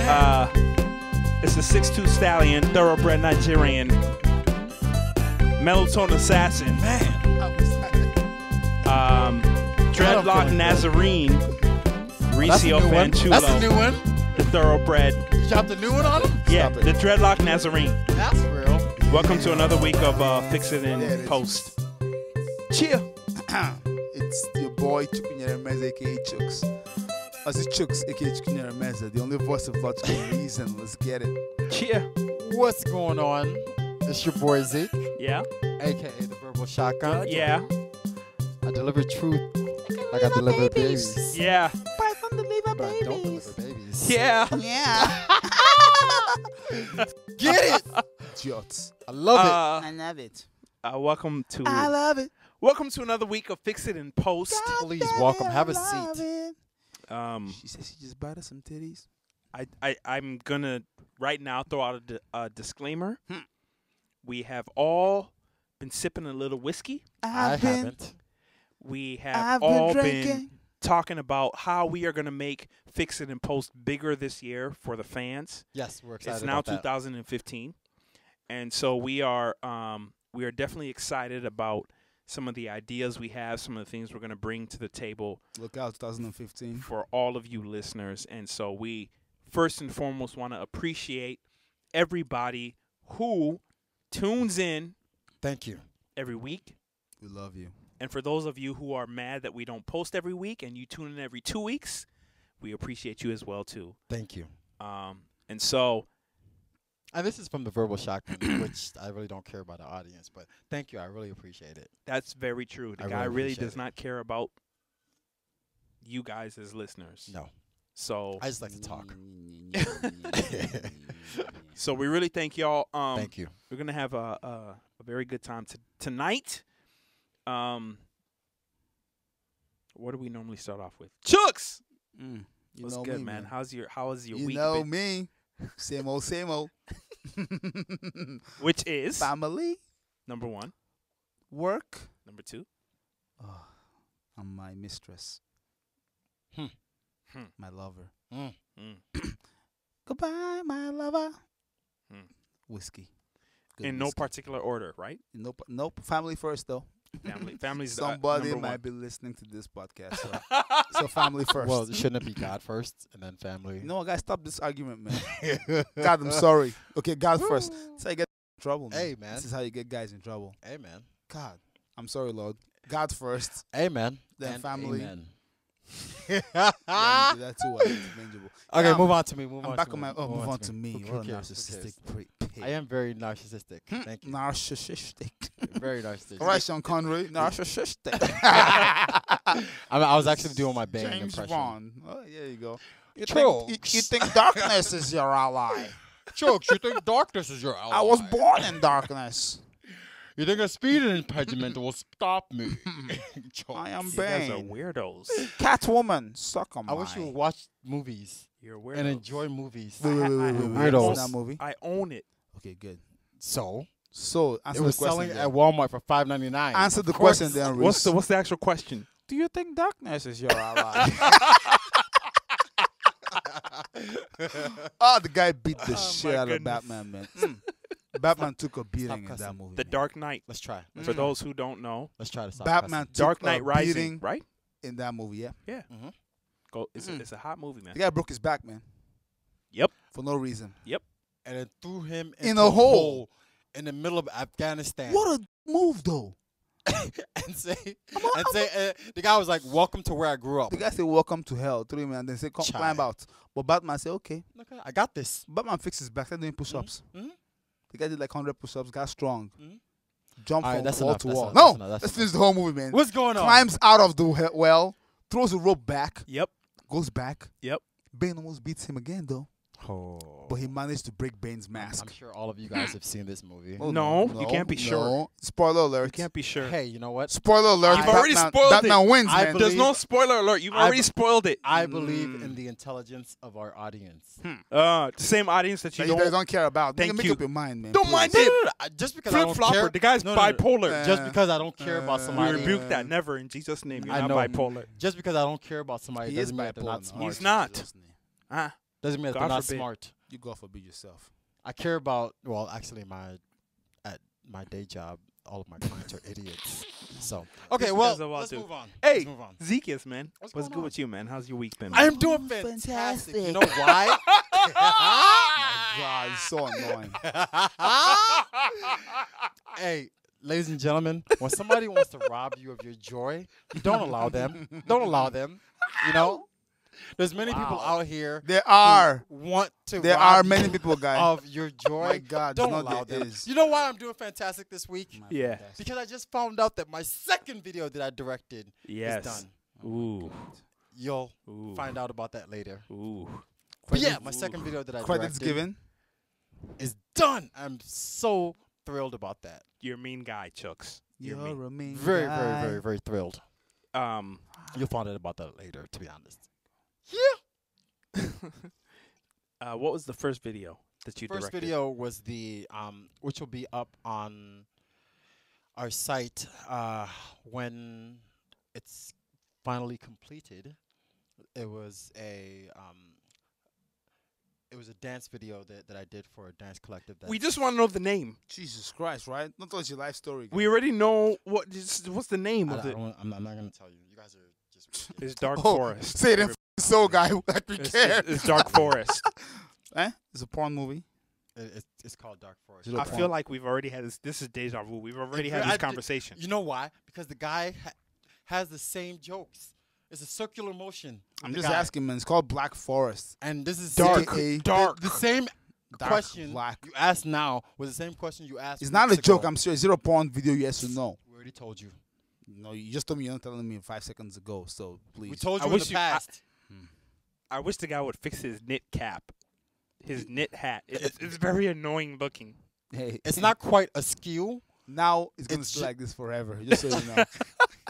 It's the 6'2" stallion, thoroughbred Nigerian, melatonin assassin, dreadlock Nazarene, Ricio Fanchulo. That's a new one. The thoroughbred. You dropped a new one on him? Yeah, the dreadlock Nazarene. That's real. Welcome to another week of Fix It in Post. Cheer. It's your boy Chukwunyere Meza, aka Chooks. As it Chooks, aka Chukwunyere Meza, the only voice of logical reason. Let's get it. Cheer. What's going on? It's your boy Zeke, Yeah. aka the Verbal Shotgun. Yeah. I deliver truth like I deliver babies. Yeah. But I don't deliver babies. Yeah. Yeah. Get it? Idiots. I love it. I love it. Welcome to love it. another week of Fix It in Post. Please welcome. Have a seat. She said she just bought us some titties. I'm gonna right now throw out a disclaimer. We have all been sipping a little whiskey. I haven't. We have all been talking about how we are gonna make Fix It in Post bigger this year for the fans. Yes, we're excited. It's now about that. 2015, and so we are definitely excited about some of the ideas we have, some of the things we're going to bring to the table. Look out, 2015. For all of you listeners. And so we first and foremost want to appreciate everybody who tunes in. Thank you. Every week. We love you. And for those of you who are mad that we don't post every week and you tune in every 2 weeks, we appreciate you as well too. Thank you. And so. And this is from the Verbal Shotgun, which I really don't care about the audience, but thank you. I really appreciate it. That's very true. The guy really does not care about you guys as listeners. No. So I just like to talk. So we really thank y'all. Thank you. We're gonna have a very good time tonight. What do we normally start off with? Chooks. What's good, me, man? How was your you week? You know been? me. Same old, same old. Which is family. Number 1. Work. Number 2. I'm my mistress. My lover. Goodbye, my lover. Whiskey. Good in whiskey. no particular order, right? Nope. Family first, though. Family's Somebody number might 1. be listening to this podcast. So family first. Well, shouldn't it be God first and then family? No, guys, stop this argument, man. God, I'm sorry. Okay, God first. That's how you get in trouble, man. Hey, man. This is how you get guys in trouble. Hey, man. God, I'm sorry, Lord. God first. Amen. Then and family. Amen. Yeah, you do that too. It's manageable. Okay, move on to me. Move I'm on back to on me. my. Oh, move on to me. Okay, What a okay, narcissistic pig. I am very narcissistic. Thank you. Narcissistic. Very narcissistic. All right, Sean Connery. Narcissistic. I was actually doing my Bane James impression. Bond. Oh, there you go. You Chokes. think darkness is your ally? Chokes, you think darkness is your ally? I was born in darkness. You think a speeding impediment will stop me? I am You guys are Bane. weirdos. Catwoman, suck on I wish you would watch movies You're weirdos. and enjoy movies. Wait. Weirdos. That movie. I own it. Okay, good. So So it answer was the question. selling then. at Walmart for $5.99. Answer the Of course. question, then. Reese. What's the actual question? Do you think darkness is your ally? Oh, the guy beat the shit my out goodness. of Batman, man. Batman took a beating in that cussing. movie. The man. Dark Knight. Let's try. For those who don't know, Let's try to stop. Batman took Dark a Knight Rising, beating right? in that movie, yeah. Yeah. Mhm. Go. It's a hot movie, man. The guy broke his back, man. Yep. For no reason. And it threw him In into a hole. in the middle of Afghanistan. What a move, though. and the guy was like, "Welcome to where I grew up." The guy said, "Welcome to hell." 3 minutes, and then say, "Come Chai. climb out." But Batman said, "Okay." Okay, I got this. Batman fixed his back. Started doing push-ups. Mhm. The guy did like 100 push-ups. Got strong. Mhm. Jump All right, from that's wall enough, to that's wall. enough, No, that's enough, that's let's enough. finish the whole movie, man. What's going on? Climbs out of the well, throws the rope back, Yep. goes back. Yep. Bane almost beats him again, though. Oh. But he managed to break Bane's I'm mask. sure all of you guys have seen this movie. Oh, No, you can't be sure. No. Spoiler alert. You can't be sure. Hey, you know what? Spoiler alert. You've already Batman, spoiled Batman it. wins, I man. believe- There's no spoiler alert. You've already spoiled it. I believe in the intelligence of our audience. The same audience that you That you guys don't. don't care about. Thank Make you. up your mind, man. Don't please. mind No, it. no, no, no. Just because I Flip don't flopper. care. The guy's No, no, no. bipolar. Just because I don't care about We somebody. rebuke that. Never in Jesus' name. You're I not know. bipolar. Just because I don't care about somebody He is doesn't mean that they're bipolar not now. smart. He's not. Doesn't mean that God they're not forbid. smart. You go for be yourself. I care about, well, actually, at my day job, all of my clients are idiots. So, okay, This well, guy's about let's to- move on. Hey, Let's move on. Zekias, man. What's What's going good on? with you, man? How's your week been? I Man? am doing fantastic. You know why? My God, it's so annoying. Hey, ladies and gentlemen, when somebody wants to rob you of your joy, don't allow them. Don't allow them. You know, there's many people out here There who are. want to. There rob are you many people, guys. of your joy. My God, don't no, allow there them. is. You know why I'm doing fantastic this week? Yeah. Because I just found out that my second video that I directed Yes. is done. Ooh. You'll Ooh. find out about that later. Ooh. But yeah, my second video that I Credits directed given. is done. I'm so thrilled about that. You're a mean guy, Chucks. You're mean. You're a mean Very, guy. very, very, very thrilled. Um. You'll find out about that later, to be honest. What was the first video that you First directed? video was the which will be up on our site when it's finally completed. It was a dance video that I did for a dance collective. We just want to know the name. Jesus Christ, right? Not tell us your life story. We already know what's the name of it. I'm not going to tell you. You guys are just. It's Dark Oh, Forest. say it in so, guy. Like we care. It's Dark Forest. It's a porn movie. It's called Dark Forest. Is it a I porn? feel like we've already had this. This is deja vu. We've already had this conversation. You know why? Because the guy has the same jokes. It's a circular motion. I'm with the just guy. asking, man. It's called Black Forest. And this is Dark. AKA Dark. The same Dark question black. you asked now was the same question you asked. It's not a weeks joke. ago. I'm serious. Is it a porn video? Yes or no? We already told you. No, you just told me. You're not telling me 5 seconds ago. So please. We told I you in wish the you- I- past. I wish the guy would fix his knit cap, his knit hat. It's very annoying looking. Hey, It's not quite askew. now it's gonna It's stay ju- like this forever. Just so you know.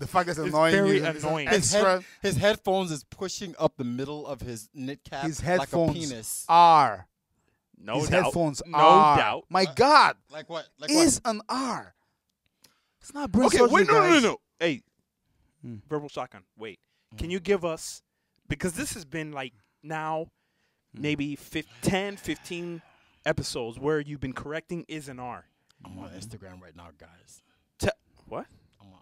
The fact that's annoying very you. annoying. His headphones is pushing up the middle of his knit cap His like a headphones penis. are. No His doubt. headphones No are. doubt. My God, Like what? Like is an R. It's not brain Okay, surgery, wait, no. guys. Hey, Hmm. verbal shotgun. Wait, can you give us, because this has been like now maybe 10, 15 episodes where you've been correcting is an R. I'm on Instagram right now, guys. What?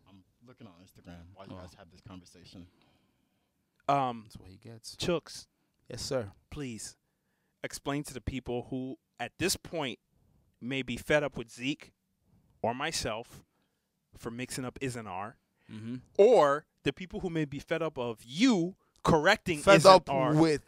I'm looking on Instagram while you guys have this conversation. That's what he gets. Chooks, Yes, sir. please explain to the people who at this point may be fed up with Zeke or myself for mixing up is an R, Mm-hmm. or the people who may be fed up of you correcting Fed is an up R. with.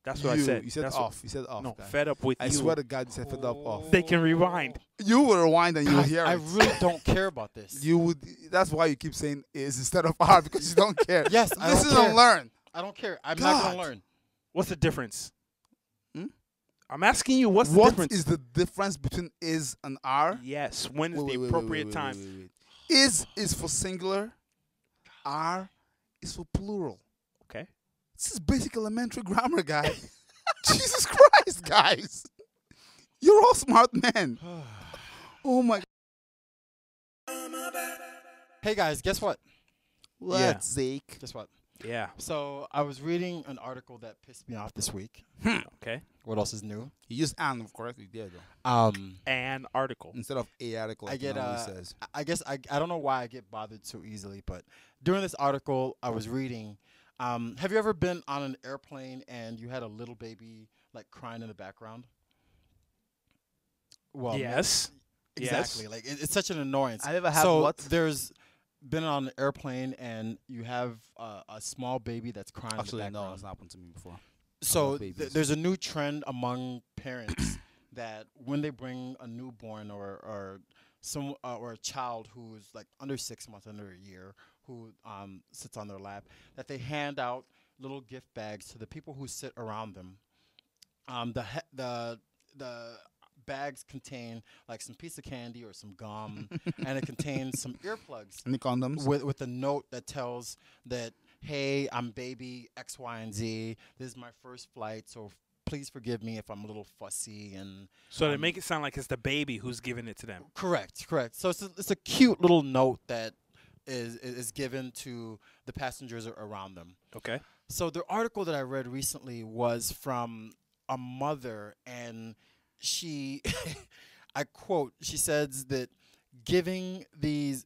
That's what I said. You said That's off. You said off. No, guy. fed up with I you. swear to God, you said fed up off. They can rewind. You will rewind and you will Guys, hear I it. really don't care about this. You would. That's why you keep saying is instead of R because you don't care. Yes, I this don't is care. unlearn. I don't care. I'm not God. gonna learn. What's the difference? Hmm? I'm asking you, what's the What difference? is the difference between is and R? Yes, when is Wait, the wait, wait, appropriate wait, time? wait, wait. Is for singular. R is for plural. Okay. This is basic elementary grammar, guys. Jesus Christ, guys. You're all smart men. Oh my. Hey guys, guess what? What, Yeah. Zeke? Guess what? Yeah. So I was reading an article that pissed me off this week. Okay. What else is new? You used "and" correctly there, though. An article. Instead of a article. I Like get it normally says. I guess I don't know why I get bothered so easily, but during this article I was reading, have you ever been on an airplane and you had a little baby like crying in the background? Well, Yes. exactly. Like it's such an annoyance. I ever had so what? there's been on an airplane and you have a small baby that's crying Actually, in the no, background. it's happened to me before. So love babies. there's a new trend among parents that when they bring a newborn or some or a child who's like under 6 months, under a year, who sits on their lap, that they hand out little gift bags to the people who sit around them. The bags contain like some piece of candy or some gum, and it contains some earplugs Any condoms? with a note that tells that, hey, I'm baby X, Y, and Z. This is my first flight, so please forgive me if I'm a little fussy. And So they make it sound like it's the baby who's giving it to them. correct. So it's a cute little note that is given to the passengers around them. Okay. So the article that I read recently was from a mother, and she, I quote, she says that giving these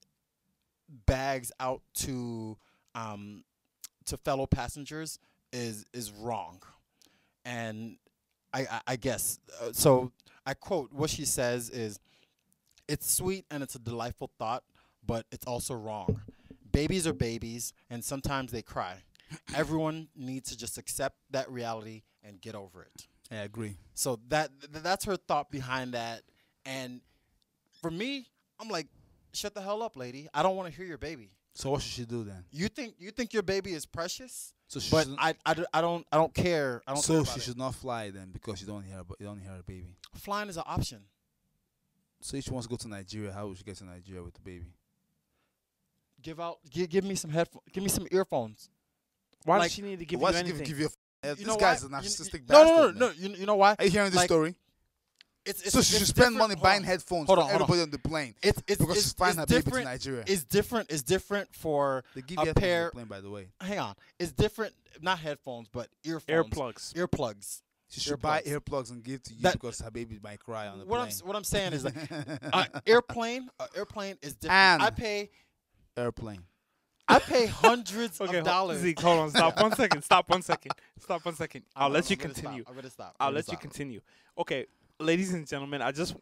bags out to fellow passengers is wrong, and I guess so. I quote what she says is, "It's sweet and it's a delightful thought, but it's also wrong. Babies are babies, and sometimes they cry. Everyone needs to just accept that reality and get over it." I agree. So that's her thought behind that. And for me, I'm like, shut the hell up, lady. I don't want to hear your baby. So what should she do then? You think your baby is precious? So she But shouldn't- I don't care. I don't so care about she it. should not fly then because you don't hear her baby. Flying is an option. So if she wants to go to Nigeria, how would she get to Nigeria with the baby? Give me some headphones. Give me some earphones. Why Like, does she need to give Why you should anything? give you a You this know guy's why? a narcissistic No, bastard. no. man. You know why? Are you hearing this Like, story? It's So she should spend money buying headphones Hold for on, hold on. everybody on the plane It's because she's flying her baby to different. Nigeria. It's different. It's different for They give a you headphones on pair. the plane, by the way. Hang on. It's different. Not headphones, but earphones. Earplugs. Earplugs. She should buy Earplugs. earplugs and give to you That- because her baby might cry on the What plane. I'm saying is like airplane is different. And- I pay Airplane. hundreds Okay, of dollars. Zeke, hold on. Stop 1 second. Stop 1 second. Stop 1 second. I'll let you I'm gonna continue. Stop. I'm gonna stop. I'll let you continue. Okay, ladies and gentlemen, I just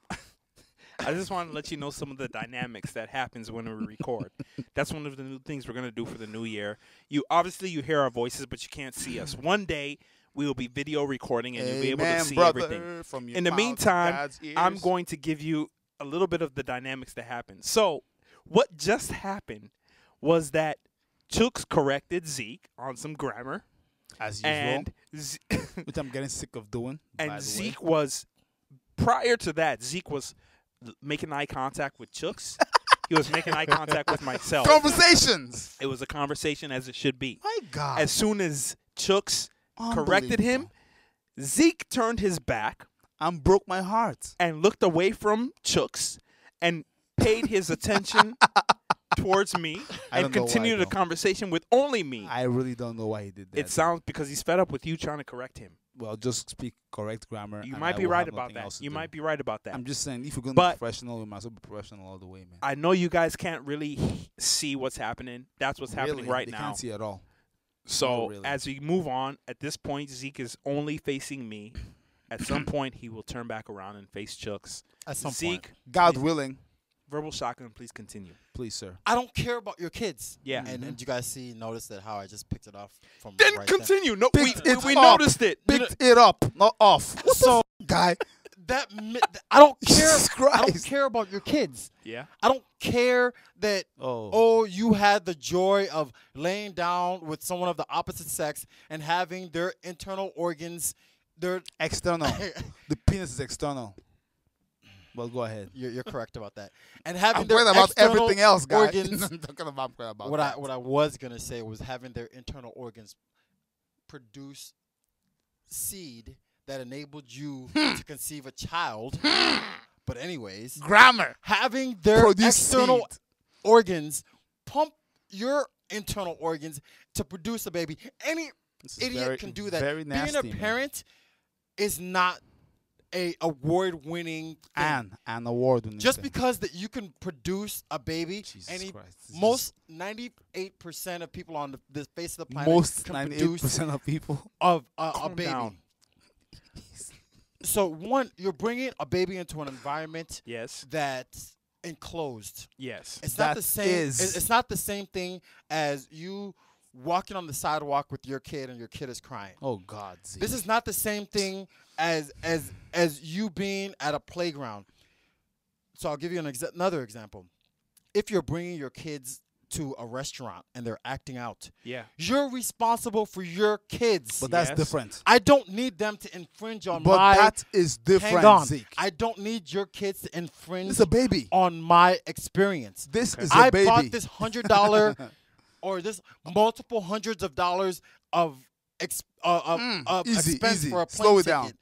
want to let you know some of the dynamics that happens when we record. That's one of the new things we're gonna do for the new year. You hear our voices, but you can't see us. One day we will be video recording, and you'll be able to Amen, see brother, everything. from your In the mouth to meantime, God's ears. I'm going to give you a little bit of the dynamics that happen. So, what just happened was that Chooks corrected Zeke on some grammar, as usual, and which I'm getting sick of doing. by the way. Zeke was, prior to that, Zeke was making eye contact with Chooks. He was making eye contact with myself. Conversations. It was a conversation as it should be. My God. As soon as Chooks corrected him, Zeke turned his back and broke my heart. and looked away from Chooks and paid his attention towards me I and don't know why, continued the though. conversation with only me. I really don't know why he did that. It sounds because he's fed up with you trying to correct him. Well, just speak correct grammar. You and might I be will right have about nothing that. else to You do. might be right about that. I'm just saying, if we're going to But- be professional, we might as well be professional all the way, man. I know you guys can't really see what's happening. That's what's happening Really, right they now. can't see at all. So Oh, really? as we move on, at this point, Zeke is only facing me. At some point, he will turn back around and face Chooks. At some Zeke, point. God willing, verbal shotgun, please continue. please, sir. I don't care about your kids. Yeah. And you guys notice that how I just picked it off from Then right there. continue. No, we Picked it we up. noticed it. Picked it up, not off. What So- the guy? I don't care. Jesus I don't Christ. care about your kids. Yeah. I don't care that Oh. you had the joy of laying down with someone of the opposite sex and having their internal organs, their External. The penis is external. Well, go ahead. you're correct about that. And having I'm their talking about external everything else, guys. organs. I'm talking about what that. I was gonna say was having their internal organs produce seed that enabled you to conceive a child. But anyways, Grammar. having their Produce external seed. organs pump your internal organs to produce a baby. Any This is idiot very- can do that. very nasty, Being a man. parent is not a award-winning thing. An award winning. Just because that you can produce a baby, Jesus any Christ. This is most 98% of people on the face of the planet most can 98% produce of people. a Calm baby. down. So one, you're bringing a baby into an environment Yes. that's enclosed. Yes. It's not That the same. is- It's not the same thing as you walking on the sidewalk with your kid and your kid is crying. Oh God. Zeke. This is not the same thing as you being at a playground. So I'll give you another example. If you're bringing your kids to a restaurant and they're acting out, Yeah. you're responsible for your kids. But that's Yes. different. I don't need them to infringe on But my. that is different, hang on. Zeke. I don't need your kids to infringe It's a baby. on my experience. This is I a baby. bought this $100 or this multiple hundreds of dollars of Easy, expense easy. for a plane Slow it ticket. down.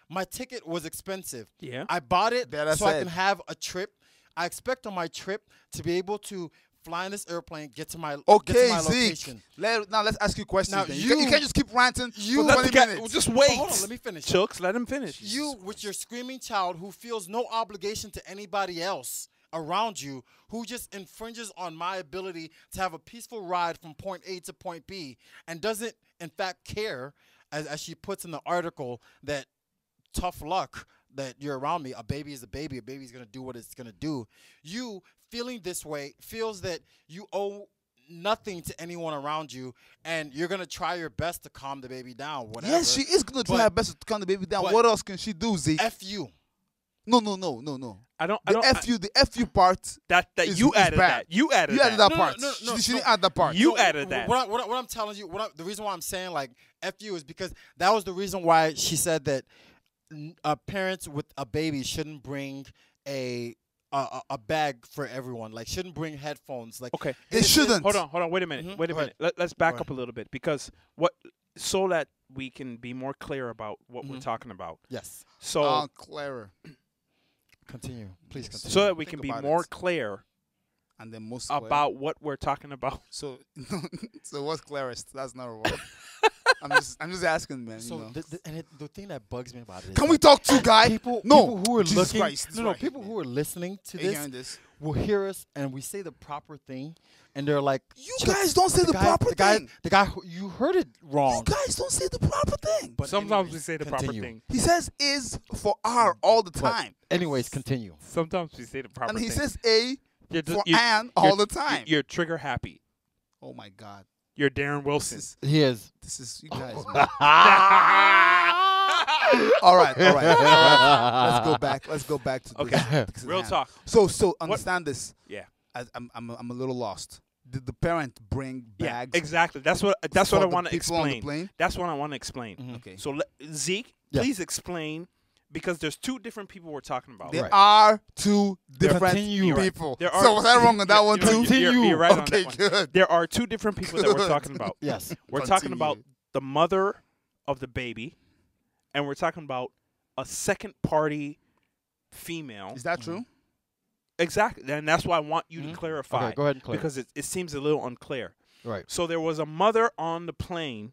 My ticket was expensive. Yeah. I bought it That I so I said. can have a trip. I expect on my trip to be able to fly in this airplane, get to my Okay, my Zeke. location. Now let's ask you questions. Now, then. you- You can't just keep ranting you- for Let 20 the cat- minutes. just wait. Hold on, let me finish. Chooks, let him finish. You, with your screaming child who feels no obligation to anybody else around you, who just infringes on my ability to have a peaceful ride from point A to point B, and doesn't, in fact, care, as she puts in the article, that tough luck that you're around me. A baby is a baby. A baby's going to do what it's going to do. You, feeling this way, feels that you owe nothing to anyone around you, and you're going to try your best to calm the baby down, whatever. Yes, she is going to try But- her best to calm the baby down. but- What else can she do, Zeke? F you. No. I don't. The F you part. That is- you is added bad. that. You added You that. added that No, part. no, no, She no. didn't add that part. You added that. What I'm telling you, the reason why I'm saying like F you is because that was the reason why she said that parents with a baby shouldn't bring a bag for everyone. Like, shouldn't bring headphones. Like, Okay. They shouldn't. Hold on. Wait a minute. Mhm. Wait a Go minute. ahead. Let's back Go up a little bit because so that we can be more clear about what we're Mhm. talking about. Yes. So Clara. Continue. Please continue. so that we Think can be about more it. clear And then most Clara. about what we're talking about. So what's clarest? That's not a word. I'm just asking, man. So you know. the thing that bugs me about it is Can that we talk to guy? people who are Jesus looking, Christ, no, right. people who are listening to Are you this hearing this? will hear us and we say the proper thing, and they're like, You "Chuck, guys don't say the proper thing. The guy who you heard it wrong." You guys don't say the proper thing. But Sometimes anyways, we say the continue. proper thing. He says is for R all the But time. anyways, continue. Sometimes we say the proper And thing. he says A You're for you're- an you're- all the time. You're trigger happy. Oh my God. You're Darren This Wilson. is He is. you guys. Man. all right. Let's go back to Okay. this Real hand. talk. So understand this. Yeah. I'm a little lost. Did the parent bring Yeah. bags? Exactly. That's what for I the want to people on the explain. plane? That's what I want to explain. Mhm. Okay. So Zeke, Yeah. please explain, because there's two different people we're talking about. There Right. are two different Continue. people. There So are- was I wrong on that one You're- too? You're right on Okay, that one. good. There are two different people that we're Good. talking about. Yes. We're talking about Continue. the mother of the baby, and we're talking about a second party female. Is that true? Exactly. And that's why I want you to Mhm. clarify. Okay, go ahead and clear. Because it seems a little unclear. Right. So there was a mother on the plane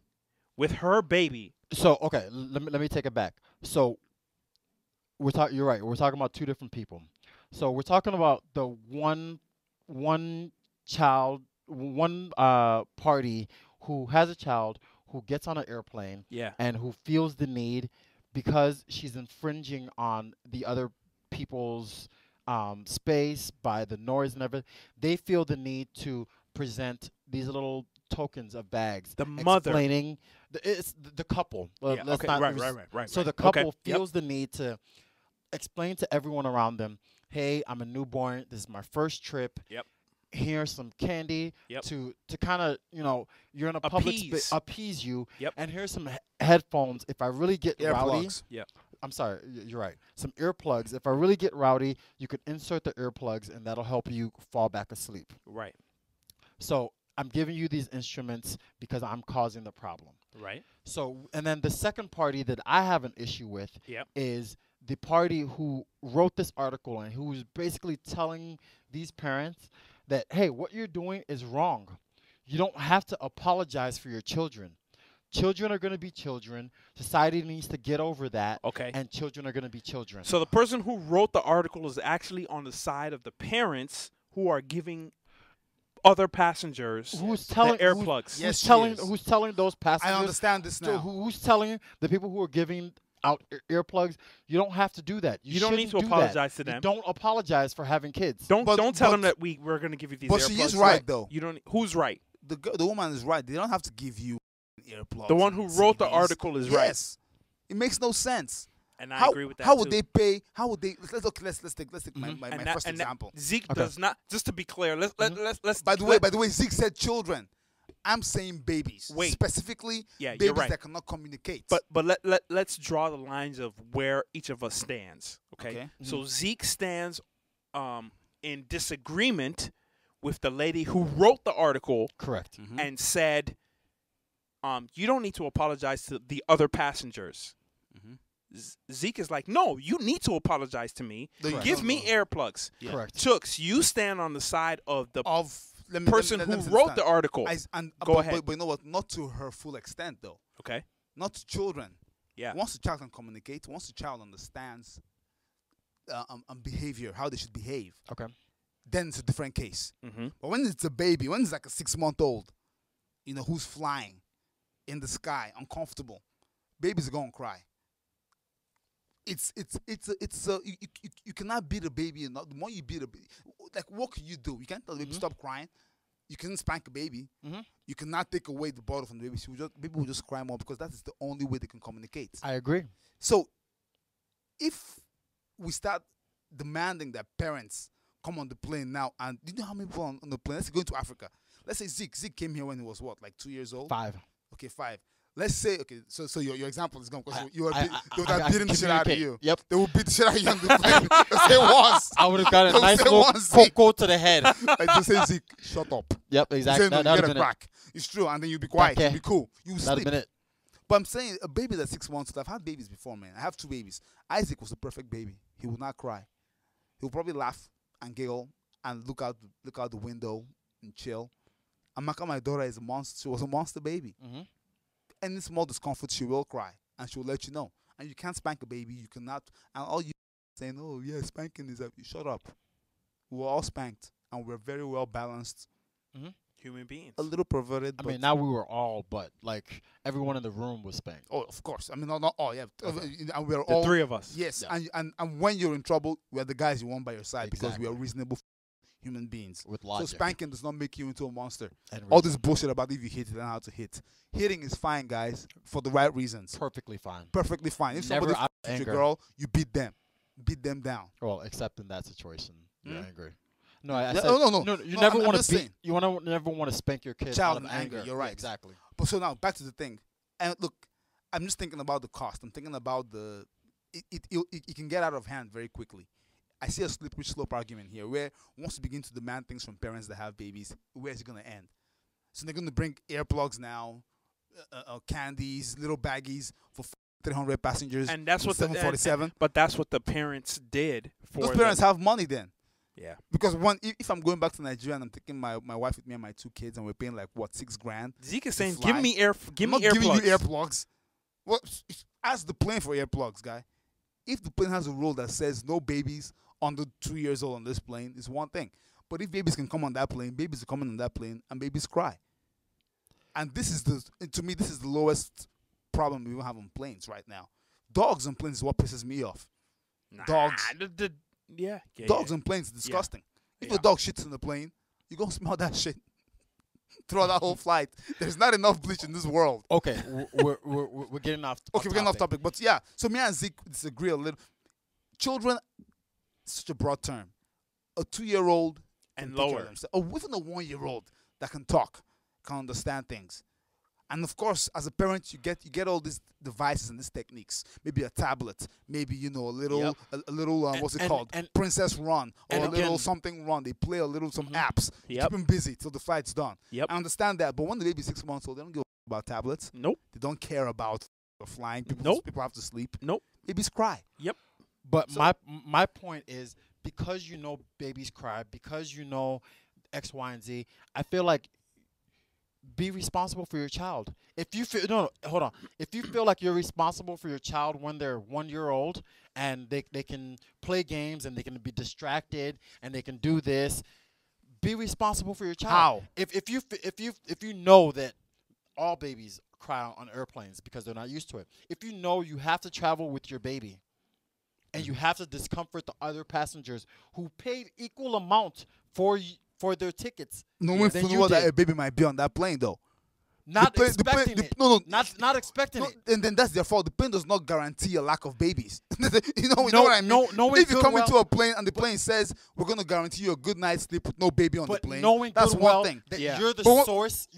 with her baby. So okay, let me take it back. So you're right. We're talking about two different people. So we're talking about the one party who has a child who gets on an airplane Yeah. and who feels the need because she's infringing on the other people's space by the noise and everything. They feel the need to present these little tokens of bags. The mother. Explaining it's the couple. Yeah, Let's okay, not- right. So the Okay, couple yep. feels the need to explain to everyone around them, "Hey, I'm a newborn. This is my first trip. Yep. Here's some candy Yep. to kind of, you're in a public Appease. space, appease you. Yep. And here's some headphones. If I really get rowdy, Earplugs. I'm sorry, you're right. Some earplugs. If I really get rowdy, you could insert the earplugs, and that'll help you fall back asleep. Right. So I'm giving you these instruments because I'm causing the problem. Right. So, and then the second party that I have an issue with Yep. is the party who wrote this article and who's basically telling these parents that, hey, what you're doing is wrong. You don't have to apologize for your children. Children are going to be children. Society needs to get over that. Okay. And children are going to be children. So the person who wrote the article is actually on the side of the parents who are giving other passengers who's telling the earplugs. Yes, she telling is. who's telling those passengers? I understand this So now. who's telling the people who are giving out earplugs? You don't have to do that. You don't need shouldn't to do apologize to that. them. You don't apologize for having kids. Don't But- tell them but- that we're going to give you these But earplugs. she is right, though. You don't. Who's right? The woman is right. They don't have to give you earplugs. The one who and wrote the CDs. article is right. Yes. It makes no sense. And I how, agree with that How too. would they pay? How would they? Let's take my And first example. Zeke Okay. does not. Just to be clear, let's By the way, Zeke said children. I'm saying babies. Wait. Specifically, Yeah, you're babies right. that cannot communicate. But let's draw the lines of where each of us stands. Okay. Okay. So Zeke stands in disagreement with the lady who wrote the article Correct. Mhm. and said, you don't need to apologize to the other passengers. Mhm. Zeke is like, no, you need to apologize to me. No, you Give don't. me earplugs. Yeah. Correct. Chooks, you stand on the side of the of person who me wrote understand. the article. Go But ahead. you know what? Not to her full extent, though. Okay. Not to children. Yeah. Once the child can communicate, once the child understands behavior, how they should behave, Okay. then it's a different case. Mm-hmm. But when it's a baby, when it's like a 6-month-old, who's flying in the sky, uncomfortable, babies are gonna cry. You cannot beat a baby. The more you beat a baby, like what can you do? You can't tell the baby stop crying. You can spank a baby. Mm-hmm. You cannot take away the bottle from the baby. Baby will just cry more because that is the only way they can communicate. I agree. So, if we start demanding that parents come on the plane now, and do you know how many people on the plane? Let's say going to Africa. Let's say Zeke came here when he was what, like 2 years old? 5. Okay, 5. Let's say, okay, so your example is going because I- you were I- they I- would I- have I beaten the shit out of communicate. you. Yep. They will beat the shit out of you on the plane. Just say once. I would have got a Don't nice say little one, Zeke. cocoa to the head. Like just say Zeke, shut up. Yep, You exactly. say no, That you would get have a been it. crack. It's true, and then you be quiet. Okay. You be cool. You That would have sleep. been it. But I'm saying a baby that's 6 months old. I've had babies before, man. I have 2 babies. Isaac was the perfect baby. He would not cry. He would probably laugh and giggle and look out the window and chill. Amaka, my daughter, is a monster. She was a monster baby. Mm-hmm. Any small discomfort, she will cry and she will let you know. And you can't spank a baby. You cannot. And all you saying, oh yeah, spanking is up. You shut up. We were all spanked and we're very well balanced. Human beings. A little perverted. I but mean, now we were all, but like everyone in the room was spanked. oh, of course. I mean, not all. Yeah, and we're The all 3 of us. Yes, Yeah. and when you're in trouble, we're the guys you want by your side because we Exactly. are reasonable human beings. With logic. So spanking does not make you into a monster. And All reason. this bullshit about if you hit, learn how to hit. Hitting is fine, guys, for the right reasons. Perfectly fine. Perfectly fine. If Never somebody out of hits your anger. girl, you beat them down. Well, except in that situation, you're Hmm? angry. No, I Yeah, said no. You No, never I'm want just to beat. saying. You never want to spank your kid Child out of in anger, you're Yeah, right. exactly. But so now back to the thing, and look, I'm just thinking about the cost. I'm thinking about it can get out of hand very quickly. I see a slippery slope argument here where once you begin to demand things from parents that have babies, where is it going to end? So they're going to bring earplugs now, candies, little baggies for 300 passengers. And that's what the 747. But that's what the parents did for Those parents have money then. Yeah. Because if I'm going back to Nigeria and I'm taking my wife with me and my 2 kids and we're paying like what, $6,000. Zeke is to saying, fly. give me I'm not giving earplugs. you earplugs. Well, ask the plane for earplugs, guy. If the plane has a rule that says no babies under 2 years old on this plane, it's one thing. But if babies can come on that plane, babies are coming on that plane, and babies cry. And to me, this is the lowest problem we have on planes right now. Dogs on planes is what pisses me off. Dogs. Yeah. Dogs on planes is disgusting. If a dog shits in the plane, you go smell that shit throughout that whole flight. There's not enough bleach in this world. Okay, we're getting off. Okay, we're getting off topic, but yeah. So me and Zeke disagree a little. Children, such a broad term. A 2-year-old And can take care of lower. themselves. Or even a 1-year-old that can talk, can understand things. And of course, as a parent, you get all these devices and these techniques. Maybe a tablet, maybe a little, Yep. a little what's it called? Princess Run, or and a little again- something run. They play a little some apps. Yep. Keep them busy till the flight's done. Yep. I understand that, but when the baby's 6 months old, they don't give a about tablets. Nope. They don't care about flying. Nope. People have to sleep. Nope. Babies cry. But So- my point is, because you know babies cry, because you know X, Y, and Z, I feel like be responsible for your child. If you feel hold on. If you feel like you're responsible for your child when they're 1 year old and they can play games and they can be distracted and they can do this, be responsible for your child. How? If you know that all babies cry on airplanes because they're not used to it. If you know you have to travel with your baby and you have to discomfort the other passengers who paid equal amount for their tickets, Knowing then full you well that did. a baby might be on that plane, though. not The plane- expecting it. No, Not expecting no, it. and then that's their fault. The plane does not guarantee a lack of babies. you know No, what I mean? no, if you good come well- into a plane and the plane says we're going to guarantee you a good night's sleep with no baby on the But plane, knowing that's good one well thing. that Yeah. you're the But source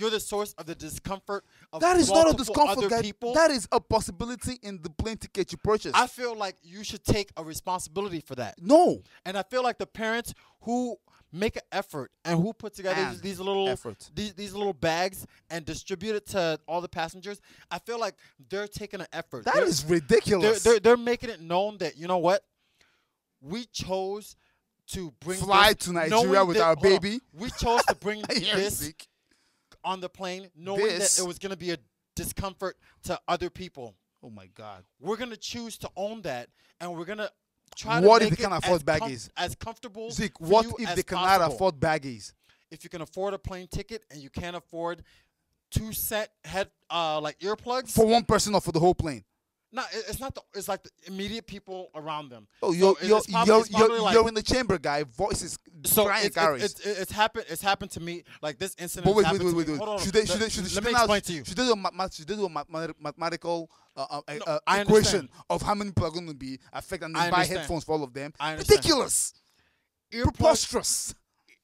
of the discomfort of That is not a multiple discomfort, other guy. people. That is a possibility in the plane ticket you purchase. I feel like you should take a responsibility for that. No And I feel like the parents who make an effort and who put together And these little effort. these little bags and distribute it to all the passengers, I feel like they're taking an effort. That They're- is ridiculous. They're making it known that, you know what, we chose to bring Fly this, to Nigeria with our baby. We chose to bring Yeah, this Zeke. on the plane, knowing This. that it was going to be a discomfort to other people. Oh my God. We're going to choose to own that, and we're going to try What to if make they can't it afford as baggies? as comfortable Zeke, for what you if as they cannot possible. afford baggies? If you can afford a plane ticket and you can't afford 2 set head like earplugs, For one person or for the whole plane? no, it's not. It's like the immediate people around them. Oh, So it's probably like- you're in the chamber, guy. Voices So crying carries. it's happened. It's happened to me. Like this incident. But wait. happened to me. Hold on. Should Let me explain to you. Should they do a mathematical I equation understand. of how many people are going to be affected and I then buy understand. headphones for all of them? I understand. Ridiculous. Earplugs, Preposterous.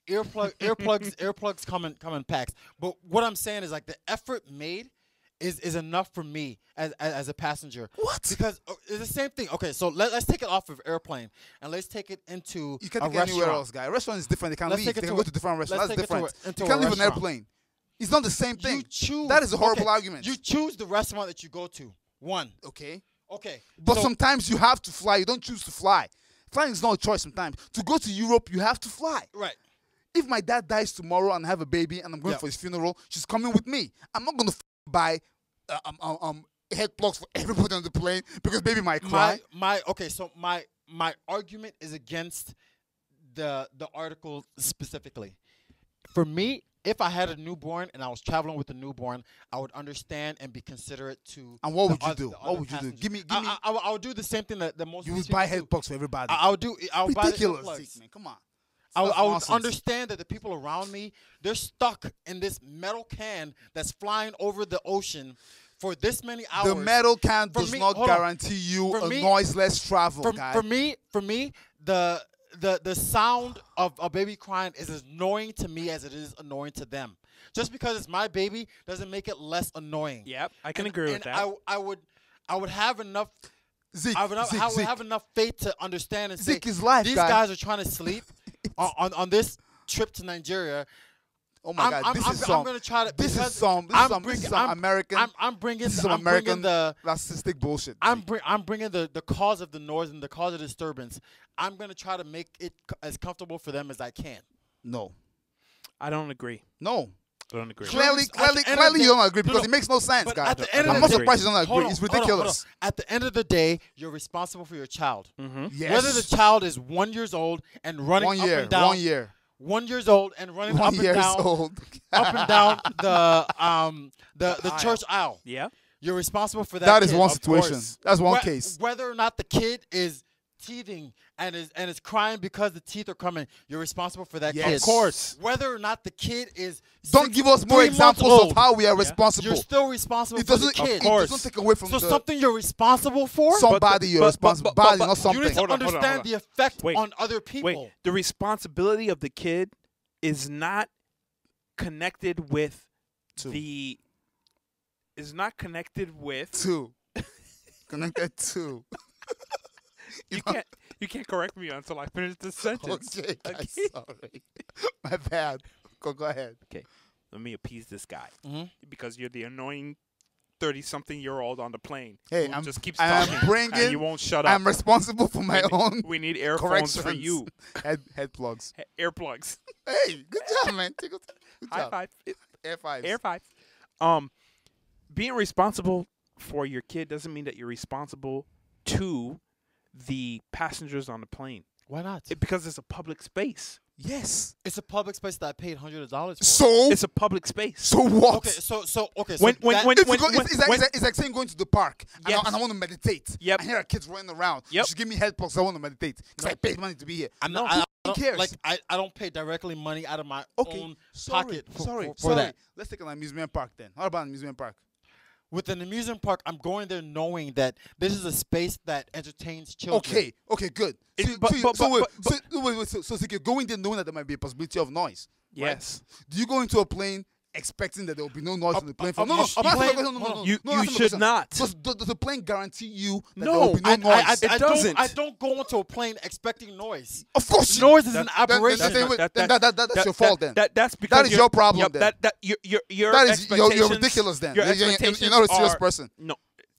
earplugs come in packs. But what I'm saying is like the effort made is enough for me as a passenger. What? Because it's the same thing. Okay, so let's take it off of airplane and let's take it into You can't a take it anywhere restaurant. else, guy. A restaurant is different. They can Let's leave. take They it can to go a- to different restaurants. let's That's take it different. into You a can't leave an restaurant. airplane. It's not the same thing. You choose. That is a horrible okay, argument. You choose the restaurant that you go to. One. Okay. Okay. But so, sometimes you have to fly. You don't choose to fly. Flying is not a choice sometimes. To go to Europe, you have to fly. right. If my dad dies tomorrow and I have a baby and I'm going Yeah. for his funeral, she's coming with me. I'm not going to buy head plugs for everybody on the plane because baby might cry. So my argument is against the article specifically. For me, if I had a newborn and I was traveling with a newborn, I would understand and be considerate to. And what the would you oth- do? the What other would you do? passengers. Give me. I would do the same thing that most. You of would these buy people head do. plugs for everybody. I would do. I would Ridiculous, buy the Zeke, man. Come on. I That's would nonsense. understand that the people around me, they're stuck in this metal can that's flying over the ocean for this many hours. The metal can For does me- not hold on. guarantee you For a me- noiseless travel, guy. For me, the sound of a baby crying is as annoying to me as it is annoying to them. Just because it's my baby doesn't make it less annoying. Yep, I can And- agree with and that. I would have enough. Zeke, I would Zeke, have enough faith to understand and say Zeke is life, these guy. guys are trying to sleep on this trip to Nigeria. Oh my God, this is some. I'm gonna try to. This is because some. This I'm is some. This bringing- is some I'm- American. I'm bringing. This is some I'm bringing American the. racistic bullshit. I'm Zeke. bringing the cause of the noise and the cause of disturbance. I'm gonna try to make it as comfortable for them as I can. No. I don't agree. No. I don't agree. Clearly, At the end of the you day- don't agree because no. it makes no sense, But guy. at the end of I'm the not day- surprised you don't agree. Hold on, It's hold on, hold on. ridiculous. At the end of the day, you're responsible for your child. Mm-hmm. Yes. Whether the child is 1 year old and running 1 up year. and down, 1 year. 1 year old and running 1 up and year down, old. up and down the aisle. church aisle. Yeah. You're responsible for that. That is kid. one Of situation. course. That's one case. Whether or not the kid is teething and is crying because the teeth are coming, you're responsible for that Yes. kid. Of course. Whether or not the kid is Don't give us more 3 months examples old, of how we are responsible. you're still responsible It for the doesn't. kid. It doesn't take away from So the something you're responsible for. somebody you're responsible. Body, not you something. need to Hold on, hold on, understand hold on. the effect Wait, on other people. Wait, the responsibility of the kid is not connected with Two. the. Is not connected with. Two. Connected to. You can't correct me until I finish this sentence. Okay, guys, Okay? sorry. My bad. Go ahead. Let me appease this guy Mhm. because you're the annoying 30-something-year-old on the plane. Hey, who I'm just keeps I'm talking bringing- and you won't shut up. I'm responsible for my own We need earphones for corrections. you. Head plugs. Earplugs. Hey, good job, man. Good High job. five. Air fives. Air five. Being responsible for your kid doesn't mean that you're responsible to the passengers on the plane. Why not? Because it's a public space. Yes. It's a public space that I paid hundreds of dollars for. So. It's a public space. So what? okay, so When- that- It's like saying going to the park Yes. and I want to meditate. Yep. And here are kids running around. Yep. You should give me head plugs. I want to meditate because I paid money to be here. I'm No, not, who I don't, cares? Like I don't pay directly money out of my own pocket for sorry. that. Let's take an amusement park then. How about an amusement park? With an amusement park, I'm going there knowing that this is a space that entertains children. Okay, good. So you're going there knowing that there might be a possibility of noise. Yes. Do you go into a plane expecting that there will be no noise on the plane? You should not. Does the plane guarantee you that No, there will be no noise? It doesn't. I don't go into a plane expecting noise. Of course, Noise is an That- aberration. That's your fault then. That's because That is your problem Yep, then. Your That is you're expectations- ridiculous then. Your You're expectations not a serious are- person. No,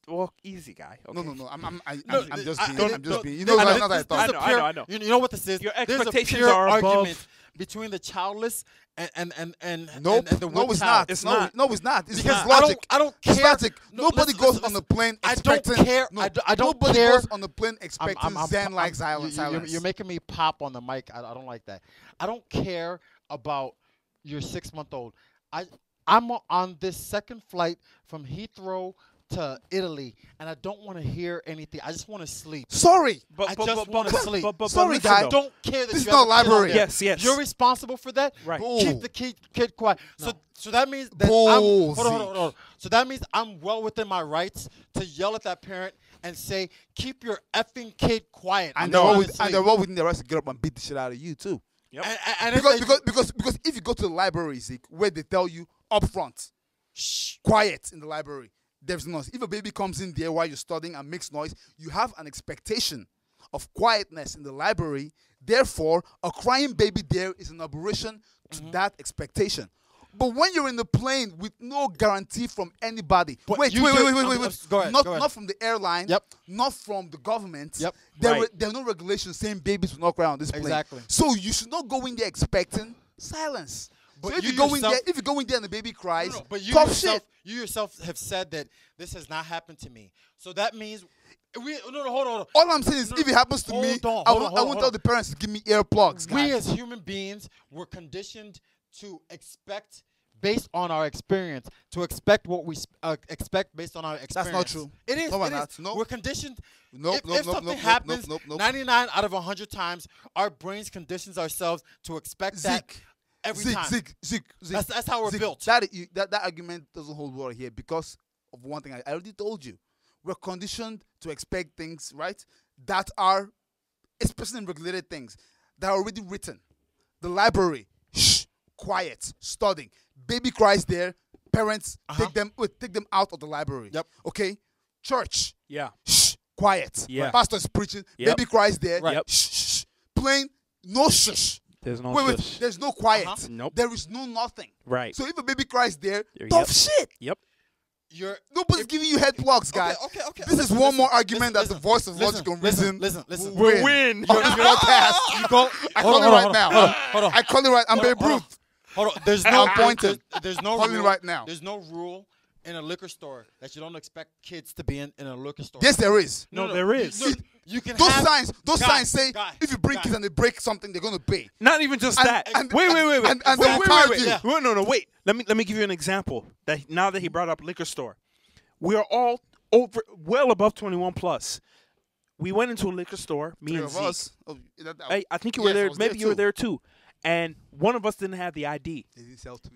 Well, easy guy. Okay. No. I'm No, just I- being. I- I'm just no, being. You this- know, I that's know, not what I this thought. is a I know, I know. You know what this is? Your There's a expectations pure are above- argument between the childless and Nope. and the No, wood it's child. not. It's no, not. No, it's not. It's Because just logic. I don't It's care. logic. No, Nobody listen, goes listen, on the listen. plane I don't expecting. care. No, I don't nobody care. goes on the plane expecting Zen like silence. You're making me pop on the mic. I don't like that. I don't care about your 6-month-old. I'm on this second flight from Heathrow to Italy, and I don't want to hear anything. I just want to sleep. Sorry. I just want to sleep. Sorry, listen, guy. though. Don't care that This is you have not a kid out library. there. Yes. You're responsible for that. Right. Boo. Keep the kid quiet. No. So that means that Boo, hold on. Zeke. So that means I'm well within my rights to yell at that parent and say, "Keep your effing kid quiet." And I'm they're trying all to with, and sleep." they're all within their rights to get up and beat the shit out of you too. Yep. And if they- Because if you go to the library, Zeke, where they tell you up front, shh, quiet in the library, there's noise. If a baby comes in there while you're studying and makes noise, you have an expectation of quietness in the library. Therefore, a crying baby there is an aberration to that expectation. But when you're in the plane with no guarantee from anybody, But wait, you wait, do- wait, wait, wait, wait, go ahead, not go ahead. not from the airline, Yep. not from the government. Yep. Right. There are no regulations saying babies will not cry on this plane. Exactly. So you should not go in there expecting silence. But So if you you go in yourself- there, if you go in there and the baby cries, No, but tough shit. you yourself have said that this has not happened to me. So that means hold on. All I'm saying is, if it happens to me, I won't tell the parents to give me earplugs. We guys. as human beings were conditioned to expect based on our experience, to expect what we expect based on our experience. not true. It is. No, we're it is. not. No. We're conditioned. Nope, if nope, nope, something nope, happens, nope, nope. 99 out of 100 times, our brains conditions ourselves to expect that Zeke, every time. Zeke. That's how we're Zeke, built. That argument doesn't hold water here because of one thing I already told you. We're conditioned to expect things, right, that are, especially in regulated things, that are already written. The library, shh, quiet, studying. Baby cries there, parents take them out of the library. Yep. Okay? Church, Yeah. shh, quiet. Yeah. Pastor is preaching, Yep. baby cries there, Right. Yep. shh, shh, shh. Plain, no shush. There's no Wait, shush. there's no quiet. Nope. There is no nothing. Right. So if a baby cries there, There- tough yep. shit. Yep. Nobody's giving you head plugs, guy. Okay. This is one more argument that the voice of listen, logic and listen, reason listen. will Win. on this podcast. You go. I call it right now. Hold on. I call it right. I'm Babe Ruth. Hold on. There's I'm no pointing. There's no Calling it rule right now. There's no rule in a liquor store that you don't expect kids to be in a liquor store. Yes, there is. No, there is. You can Those have signs say guy, if you bring guy. kids and they break something, they're gonna pay. Not even just And- that. and- wait. and they'll wait, encourage wait. you. Yeah. Wait, no, wait. Let me give you an example. That now that he brought up liquor store, we are all well above 21 plus. We went into a liquor store, me Three and of Zeke. us. I think you were Yes, I there. was there Maybe you were too. there too. And one of us didn't have the ID. They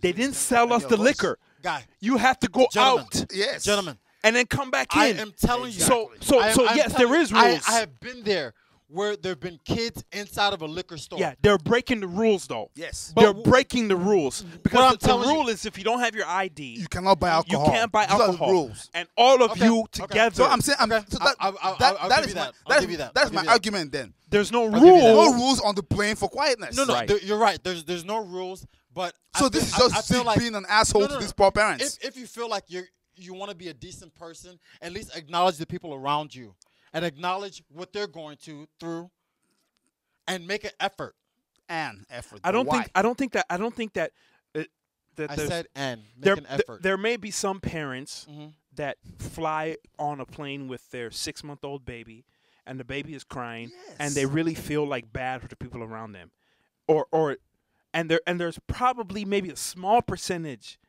They didn't sell us any the of us. liquor. Guy, You have to go Gentlemen. out Yes, gentlemen, and then come back I in. am telling you. So I am yes, telling there is you, rules. I have been there where there have been kids inside of a liquor store. Yeah, they're breaking the rules though. Yes, They're But breaking the rules I'm because the telling you- rule is if you don't have your ID, you cannot buy alcohol. you can't buy These are the alcohol. rules. And all of Okay, you okay. together. So I'm saying, Okay. so that, I'll that give is you my that. I'll give you that. That's I'll my give you that. argument. Then there's no give you that. no rule. rules on the plane for quietness. No, Right. you're right. There's no rules, but So I this feel- is just I feel Zeke like being an asshole to these poor parents. If you feel like you want to be a decent person, at least acknowledge the people around you and acknowledge what they're going through, and make an effort. And effort. I don't Why? think that that I there's- said and make there, an effort. there may be some parents Mhm. that fly on a plane with their 6-month-old baby, and the baby is crying, and they Yes. really feel like bad for the people around them, and there's probably maybe a small percentage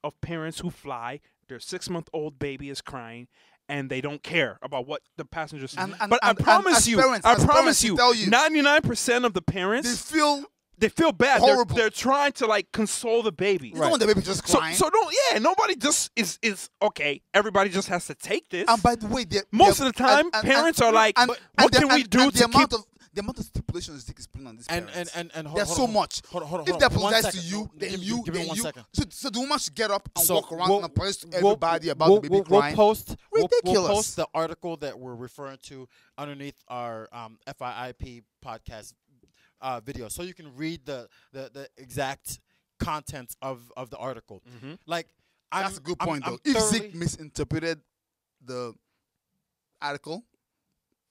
of parents who fly, their 6-month-old baby is crying, and they don't care about what the passengers say. And- But I and promise as you, parents- I as promise parents, you, they tell you. 99% of the they parents feel they feel bad. horrible. They're trying to like console the baby. you don't want the baby just So, crying. so don't. Yeah, nobody just is okay. Everybody just has to take this. And by the way, Most of the time, parents are like, "What can we do to keep?" The amount of stipulations Zeke is putting on this and parents. hold There's hold so on. much. Hold on, If they hold on. One apologize to second. you, No, then give you, me then 1 you. second. So the woman should get up and So walk around we'll- and apologize to we'll- everybody about the baby crying. We'll Ridiculous. post the article that we're referring to underneath our FIIP podcast video, so you can read the exact contents of the article. Mhm. Like, That's a good point, though. I'm If thoroughly- Zeke misinterpreted the article,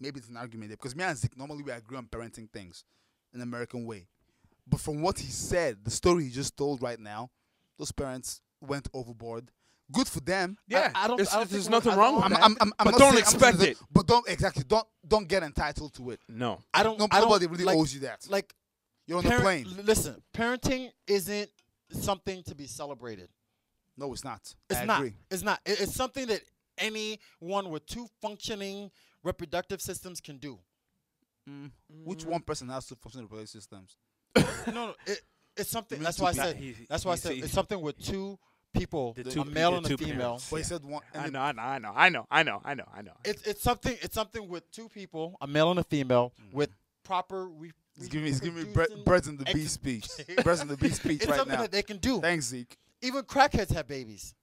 maybe it's an argument there, because me and Zeke normally we agree on parenting things in the American way. But from what he said, the story he just told right now, those parents went overboard. Good for them. Yeah, I don't think there's we're- nothing I wrong don't- with I'm, that. I'm, I'm But not don't saying- expect it. But don't get entitled to it. No. I don't. Nobody really like, owes you that. Like You're on the plane. Listen, parenting isn't something to be celebrated. No, it's not. It's I not. agree. It's not. It's something that anyone with 2 functioning reproductive systems can do. Which one person has to function reproductive systems? No, it's something. mean That's two why I people. said. That's why I said it's something with 2 people, The two- a male the and a two female. parents. But he said one. I and know. It's something with 2 people, a male and a female, with proper. He's giving me reproducing birds and the bee ex- speech. Birds and the bee speech It's right something now. that they can do. Thanks, Zeke. Even crackheads have babies.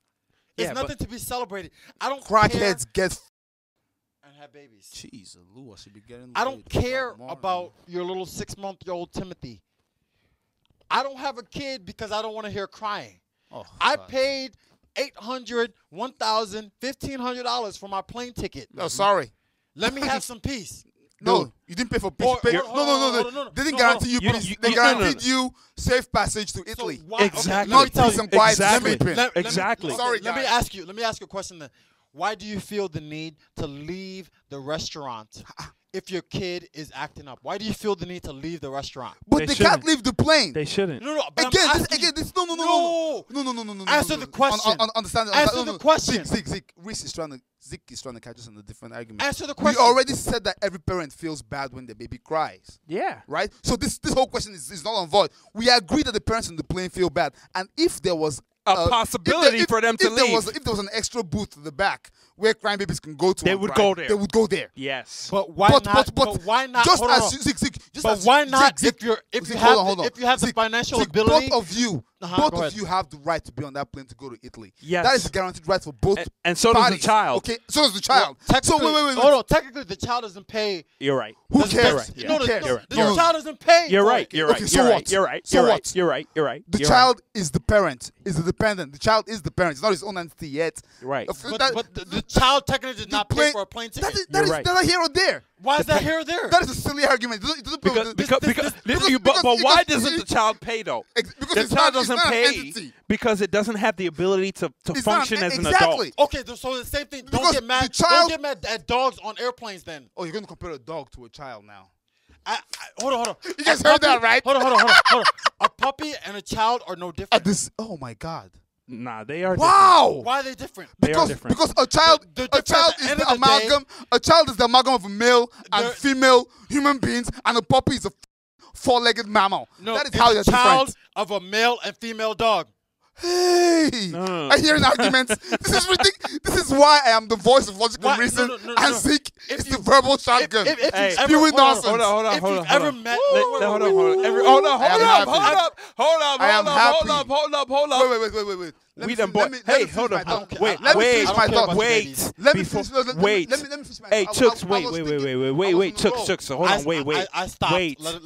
It's Yeah, but- nothing to be celebrated. I don't Crackheads get. care and have babies. Jeez, Lou, I should be getting. I don't laid. care Come on, about your little 6-month-old Timothy. I don't have a kid because I don't want to hear crying. Oh, I God. paid $800, $1,000, $1,500 for my plane ticket. No, sorry. Let me have some peace. No, Dude. you didn't pay for. Or- Pay, hold on, hold on, no. They didn't No, guarantee you You- peace. you- They you- no, no, no. guaranteed you safe passage to So Italy. why, Exactly. Okay, let me Not tell peace you. and quiet Exactly. sleeping. Exactly. Sorry, Let me guys. ask you. Let me ask you a question then. Why do you feel the need to leave the restaurant if your kid is acting up? Why do you feel the need to leave the restaurant? But They they can't shouldn't. leave the plane. They shouldn't. No, but Again, I'm this, asking again, you. this, no. Answer the question. Understand. Answer the question. Zeke, Zeke is trying to catch us on a different argument. Answer the We question. already said that every parent feels bad when their baby cries, Yeah. right? So this whole question is not on void. We agree that the parents on the plane feel bad, and if there was A possibility for them to if there leave. if there was an extra booth at the back where crying babies can go to, They and would cry, go there. They would go there. Yes. But why not? But why not? Just hold on, as hold on. Zeke, just But as why not? Zeke, if you Zeke, have hold on. if you have the Zeke, financial Zeke, ability, both of you, go ahead. have the right to be on that plane to go to Italy. Yes. That is a guaranteed right for both. And so does the parties. child. Okay, so does the child. So technically- wait. Hold on. Technically, the child doesn't pay. You're right. Who Doesn't- cares? doesn't- You're No, right. the, cares? no, the You're child doesn't pay. You're for right. it. You're right. Okay, so You're what? right. You're right. So You're right. what? You're right. You're right. The You're child is the parent, is the dependent. The child is the parent. It's not his own entity yet. Right. But the child technically did not pay plane- for a plane ticket. That is right. not here or there. Why is that here or there? That is a silly argument. It doesn't Because because- but why because- doesn't the child pay though? Because The it's child not- it's doesn't not an pay entity. because it doesn't have the ability to It's not an- function as an exactly. adult. Okay, so the same thing. Because Don't get mad. the child- Don't get mad at dogs on airplanes. Then Oh, you're going to compare a dog to a child now. hold on. You guys A heard that, puppy- right? Hold on. A puppy and a child are no different. Oh my God! Nah, they are. Wow! Why are they different? They are Because different. because a child They're a different child at the is end the of the day. amalgam. A child is the amalgam of a male and They're- female human beings, and a puppy is a four-legged mammal. No, that is it's how a you're child different. of a male and female dog. Hey, No. I hear an argument. This is ridiculous. This is why I am the voice of logic Why- and reason, no, no, and no. Zeke If is you- the verbal shotgun. If Hey, you've ever, spewing hold on, nonsense. Hold on. If you've ever met, Hold on. Hold I am happy. I am happy. Hold Wait. Let We me done fin- let boy. me- let Hey, me finish hold my up. thought. Wait, Let me wait, finish my thought. wait. Let me Before- finish. Let me wait. finish my Hey, thought. Chooks, I wait. was thinking- I was on the Chooks, roll. Chooks. Hold on, wait. I stopped. Wait. Let him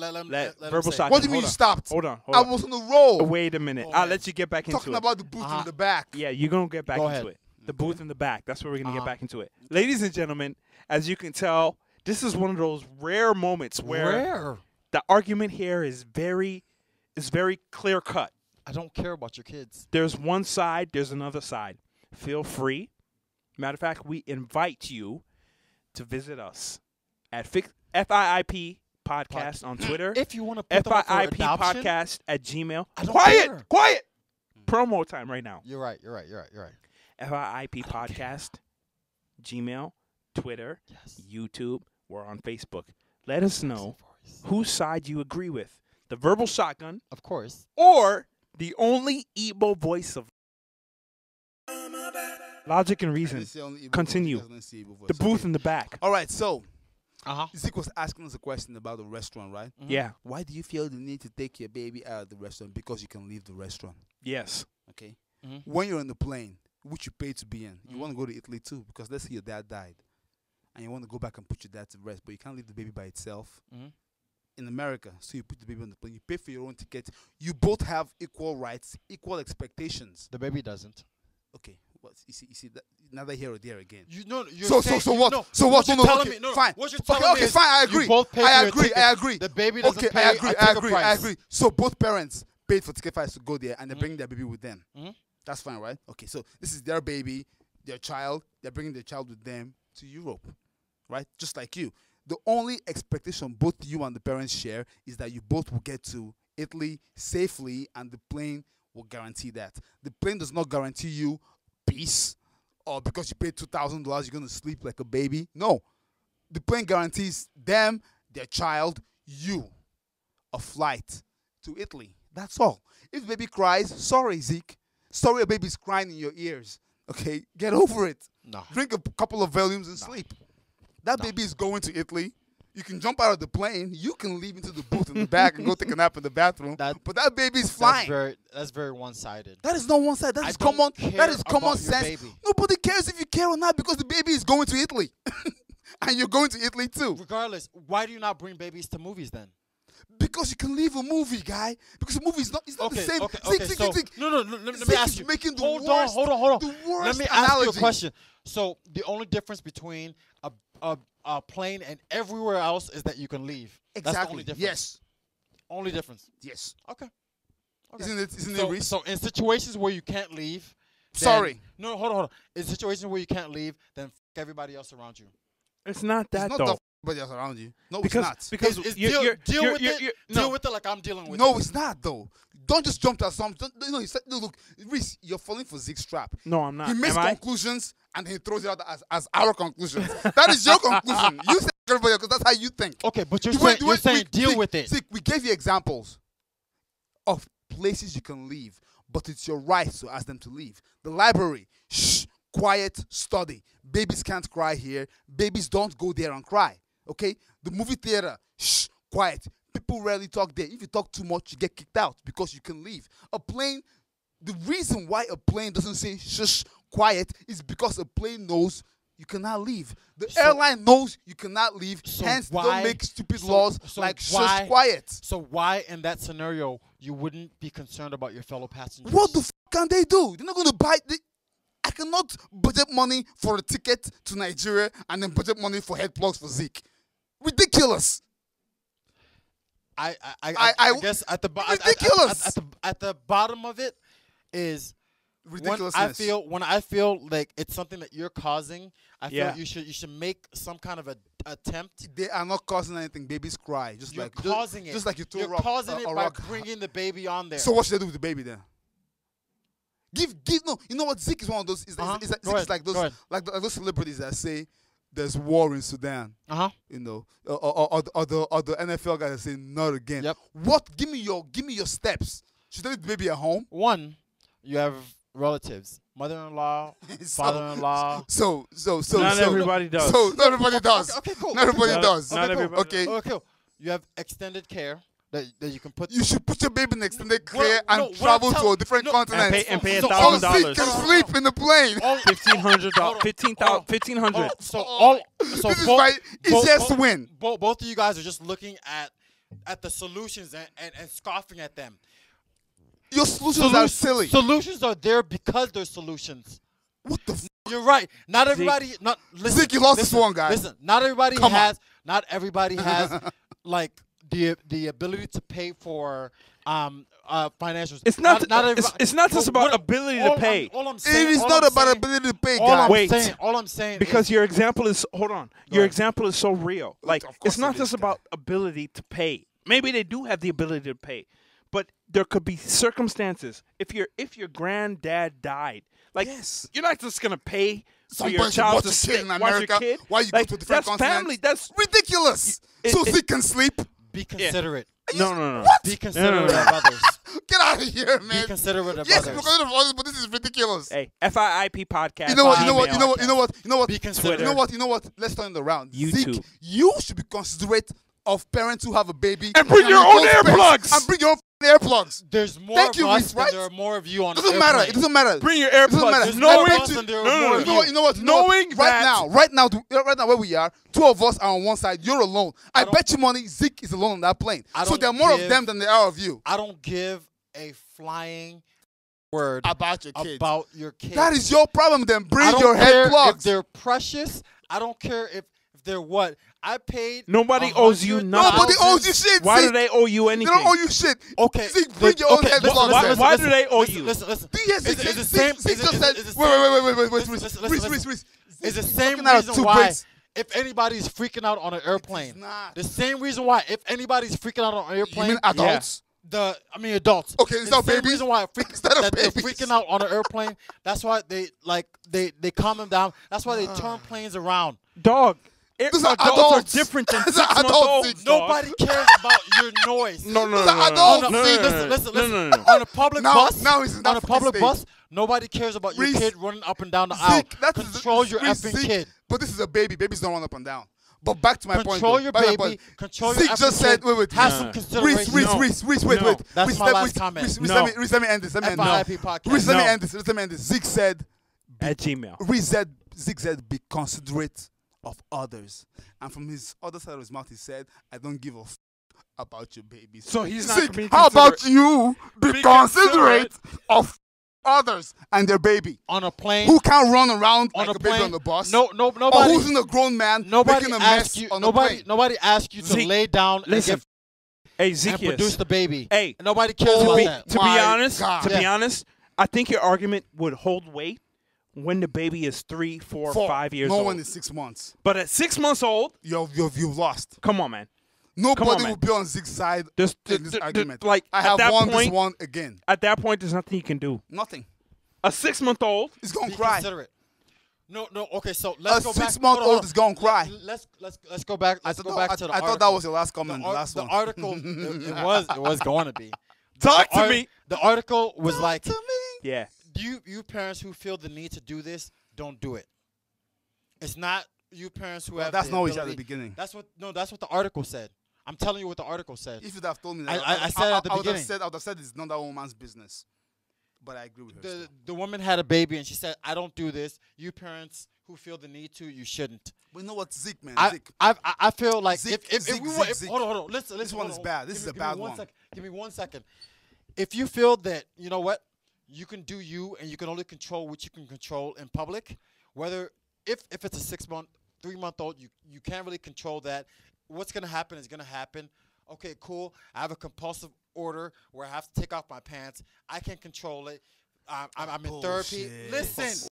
Verbal say. shotgun. What do you mean Hold you on. stopped? Hold on. I was on the roll. Wait a minute. Go I'll ahead. let you get back into Talking it. about the booth in the back. Yeah, you're going to get back Go into ahead. it. The booth in the back. That's where we're going to get Uh-huh. back into it. Ladies and gentlemen, as you can tell, this is one of those rare moments where Where? the argument here is very clear cut. I don't care about your kids. There's one side, there's another side. Feel free. Matter of fact, we invite you to visit us at FIIP Podcast on Twitter. If you want to put them up for FIIP adoption, Podcast at Gmail. I don't Quiet! care. Quiet! Promo time right now. You're right. FIIP Podcast, Gmail, Twitter, Yes. YouTube. We're on Facebook. Let us know whose side you agree with. The verbal shotgun Of course. or the only Igbo voice of logic and I reason. didn't say only Igbo Continue. voice, I didn't say Igbo voice. The booth Okay. in the back. All right, so Uh-huh. Zeke was asking us a question about the restaurant, right? Yeah. Why do you feel the need to take your baby out of the restaurant? Because you can leave the restaurant. Yes. Okay. Mhm. When you're on the plane, which you paid to be in, you Mhm. want to go to Italy too, because let's say your dad died, and you want to go back and put your dad to rest, but you can't leave the baby by itself. Mhm. In America, so you put the baby on the plane, you pay for your own ticket. You both have equal rights, equal expectations. The baby doesn't. Okay, What? You see that neither here or there again. You know. So what? No, So what? you're No, telling okay, me, no, fine. What you're Okay, telling me okay, is fine. I agree. You both pay for I your agree. tickets. I agree. The baby doesn't Okay, pay I agree. a I ticket agree. price. I agree. So both parents paid for ticket price to go there, and they're bringing their baby with them. Mhm. That's fine, right? Okay, so this is their baby, their child. They're bringing their child with them to Europe, right? Just like you. The only expectation both you and the parents share is that you both will get to Italy safely, and the plane will guarantee that. The plane does not guarantee you peace, or because you paid $2,000, you're going to sleep like a baby. No. The plane guarantees them, their child, you, a flight to Italy. That's all. If baby cries, sorry, Zeke. Sorry a baby's crying in your ears. Okay? Get over it. No. Drink a couple of volumes and sleep. That baby is going to Italy. You can jump out of the plane. You can leave into the booth in the back and go take a nap in the bathroom. But that baby's flying. That's very one-sided. That is not one side. That is don't common. care That is common about your sense. baby. Nobody cares if you care or not because the baby is going to Italy, and you're going to Italy too. Regardless, why do you not bring babies to movies then? Because you can leave a movie, guy. Because a movie is not. It's not the same. No. Let me Zeke ask is you. making the Hold worst- on. the worst Let me ask you a analogy. question. So the only difference between a plane and everywhere else is that you can leave. That's the Exactly. only difference. Yes. Only difference. Yes. Okay. Isn't it? Isn't So, it risk? so in situations where you can't leave. Sorry. No, hold on. In situations where you can't leave, then everybody else around you. It's not that It's not though. the everybody else around you. No, Because it's not. because It's you're, deal with it. you're- Deal no. with it like I'm dealing with it. No, it's not though. Don't just jump to assumptions. No, he said, no, look, Reese, you're falling for Zeke's trap. No, I'm not. He makes Am I? conclusions and he throws it out as our conclusions. That is your conclusion. You say everybody because that's how you think. Okay, but you're The saying, way- you're saying deal Zeke, with it. Zeke, we gave you examples of places you can leave, but it's your right to ask them to leave. The library, shh, quiet, study. Babies can't cry here. Babies don't go there and cry. Okay? The movie theater, shh, quiet. People rarely talk there. If you talk too much, you get kicked out because you can leave. A plane, the reason why a plane doesn't say shush, quiet, is because a plane knows you cannot leave. The airline knows you cannot leave. So Hence, they why- don't make stupid laws like why- shush, quiet. So why, in that scenario, you wouldn't be concerned about your fellow passengers? What the can they do? They're not going to buy. I cannot budget money for a ticket to Nigeria and then budget money for head plugs for Zeke. Ridiculous. I I- guess at the ridiculous. at the bottom of it is Ridiculousness. when I feel like it's something that you're causing. I feel Yeah. you should make some kind of a attempt. They are not causing anything. Babies cry. Just You're like causing it. Just like you throw You're rock, causing a it by rock. bringing the baby on there. So what should I do with the baby then? Give no. You know what? Zeke is one of those. Is Uh-huh. Zeke Go is like ahead. those Go ahead. like those celebrities that say there's war in Sudan. You know, or the NFL guys that say not again. Yep. What? Give me your steps. Should I leave the baby at home? One, you have relatives, mother-in-law, So- father-in-law. So Not everybody does. So not everybody does. Okay, cool. Not everybody Not- does. not everybody Okay. Okay, cool. You have extended care that you can put. You should put your baby in extended Well, care no, and what travel I'm to tell- a different no, continent. and pay So So $1,000. Zeke can sleep in the plane. all- $1,500. Hold on. 1500. So This is my easiest win. Both of you guys are just looking at the solutions and scoffing at them. Your solutions are silly. Solutions are there because they're solutions. What the f? You're right. Not everybody. Not listen, Zeke, you lost listen, this one, guy. Listen, not everybody Come on. has. Not everybody has like the ability to pay for financials. It's not. everybody. It's not just about What- ability to pay. All I'm saying. It is all not I'm about saying- ability to pay, All guys. I'm Wait. saying. All I'm saying. Because is, your example is hold on. Go Your ahead. example is so real. Like Of course it's not it just is, about ability to pay. Maybe they do have the ability to pay, but there could be circumstances. If your granddad died, like Yes. you're not just gonna pay for your Somebody should child watch to a stay, kid in watch America. your kid. Why you go Like, to a different that's continent? family. That's ridiculous. So it- Zeke can sleep. be considerate. no. Be considerate no. of others. Get out of here, Be man. considerate of Yes, others. because of others, but this is ridiculous. Hey, FIIP podcast. You know what? You know email what? You know what? You know what? You know what? Be considerate. You know what? You know what? Let's turn it around. YouTube. Zeke, you should be considerate of parents who have a baby And bring your own earplugs. And bring your own earplugs. There's more Thank of you, us Reese, than right? there are more of you on It doesn't the matter. airplane. It doesn't matter. Bring your It doesn't earplugs. matter. There's Knowing, more of us than there are more of You know what? You know what? You know Knowing what? that- right now, where we are, two of us are on one side. You're alone. I don't- bet you money Zeke is alone on that plane. I So don't there are more of give- them than there are of you. I don't give a flying word about your kids. about your kids. That is your problem. Then I bring don't your care head if plugs. they're precious. I don't care if they're what. I paid. Nobody owes you $100,000. nothing. Nobody owes you shit. Why Zeke. do they owe you They anything? don't owe you shit. Okay, Zeke, bring your own head listen, plugs. why- then. why do they owe listen, you? Listen. Yes, It's the same. Zeke just said. It's the Wait, Listen, Reese. It's the Zeke's same looking at reason two why. braids. If anybody's freaking out on an airplane, not. the same reason why. If anybody's freaking out on an You airplane, mean adults? Adults. Okay, it's not the same babies? reason why Instead of that they're babies. freaking out on an airplane. That's why they calm them down. That's why they turn planes around. Dog. Those are Adults adults. are different than Those are 6 month adults, olds. Zeke. Nobody cares about your noise. No, no, Those no, are no, adults, no, no, Zeke. no, no, Listen. no, no, no. On a public bus, Now he's in that on a public fucking bus, nobody cares about your Reese. kid running up and down the aisle. Zeke, that is Control your Reese, effing Zeke. kid. But this is a baby. Babies don't run up and down. But back to my point. Control though. your Back to my baby. point. Control your Zeke effing just said, kid. wait. Have some consideration. Reese, wait. No. That's Reese, my last comment. Reese, No. let me end this. FIP podcast. Reese, let me No. end this. Zeke said, At Gmail. Zeke said, be considerate of others. And from his other side of his mouth, he said, I don't give a about your babies. So he's not Zeke, being how about considerate. you be considerate of others and their baby? On a plane. Who can't run around on like a a baby plane. on the bus? Or Or who's in a grown man Nobody making a asked mess you. on the plane? Nobody asked you to Zeke, lay down listen. Hey, and Zacchaeus. produce the baby. Hey, Nobody cares Oh, about be, that. to my be honest, God. I think your argument would hold weight when the baby is 3, 4, 5 years no old. one is 6 months. But at 6 months old, You've lost. come on, man. Nobody man. will be on Zeke's side There's- in this there- argument. like, I at have that won this point- one again. At that point, there's nothing you can do. Nothing. A 6-month-old, He's gonna Be cry. considerate. No. Okay, so A let's go back. 6-month-old is gonna cry. Let's go back. Let's go back to the I article. thought that was your last comment. the, The last the one. article. it was going to be. talk The to me. The article was like, to me. Yeah. you parents who feel the need to do this, don't do it. It's not you parents who have. That's the not what you said at ability. the beginning. That's what the article said. I'm telling you what the article said. If you'd have told me that, I said at the I would have beginning. said it's not that woman's business. But I agree with her. still. The woman had a baby and she said, "I don't do this. You parents who feel the need to, you shouldn't." But you know what, Zeke, man? Zeke. I feel like Zeke, if Zeke, we Zeke, want, Zeke. hold on, listen. This one is bad. This is a bad one. Give me 1 second. If you feel that, you know what, you can do you and you can only control what you can control in public, whether if it's a 3-month-old, you can't really control that. What's gonna happen is gonna happen. Okay, cool. I have a compulsive order where I have to take off my pants. I can't control it. I'm in therapy. Bullshit. Listen.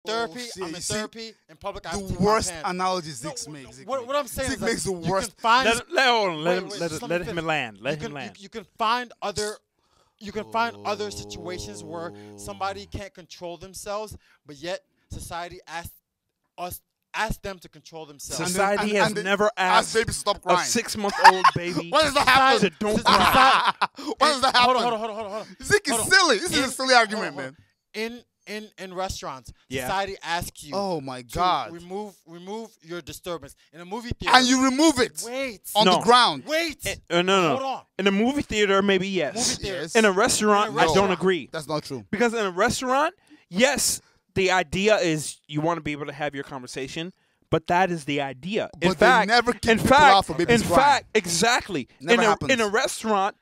Therapy. Bullshit. I'm You in see, therapy. In public, I have to The take my worst pants. analogy No, Zeke makes. Zeke what I'm saying Zeke is makes the you worst. can find Let him land. Let him land. You can find other. You can find other situations where somebody can't control themselves, but yet society asks them to control themselves. Society has never asked babies to stop a crying. 6-month-old baby When does that happen? to don't Society- cry. When does that happen? Hold on. Zeke is Hold on. silly. This is a silly argument, hold on. man. In restaurants, Yeah. society asks you Oh my to God! remove your disturbance in a movie theater. And you remove it wait on No. the ground. wait. No. Hold on. In a movie theater, maybe yes. Movie theater. Yes. In a restaurant, In a I don't restaurant. agree. That's not true. Because in a restaurant, yes, the idea is you want to be able to have your conversation, but that is the idea. But they never kick people out for babies in crying. fact, exactly. Never in happens. a restaurant,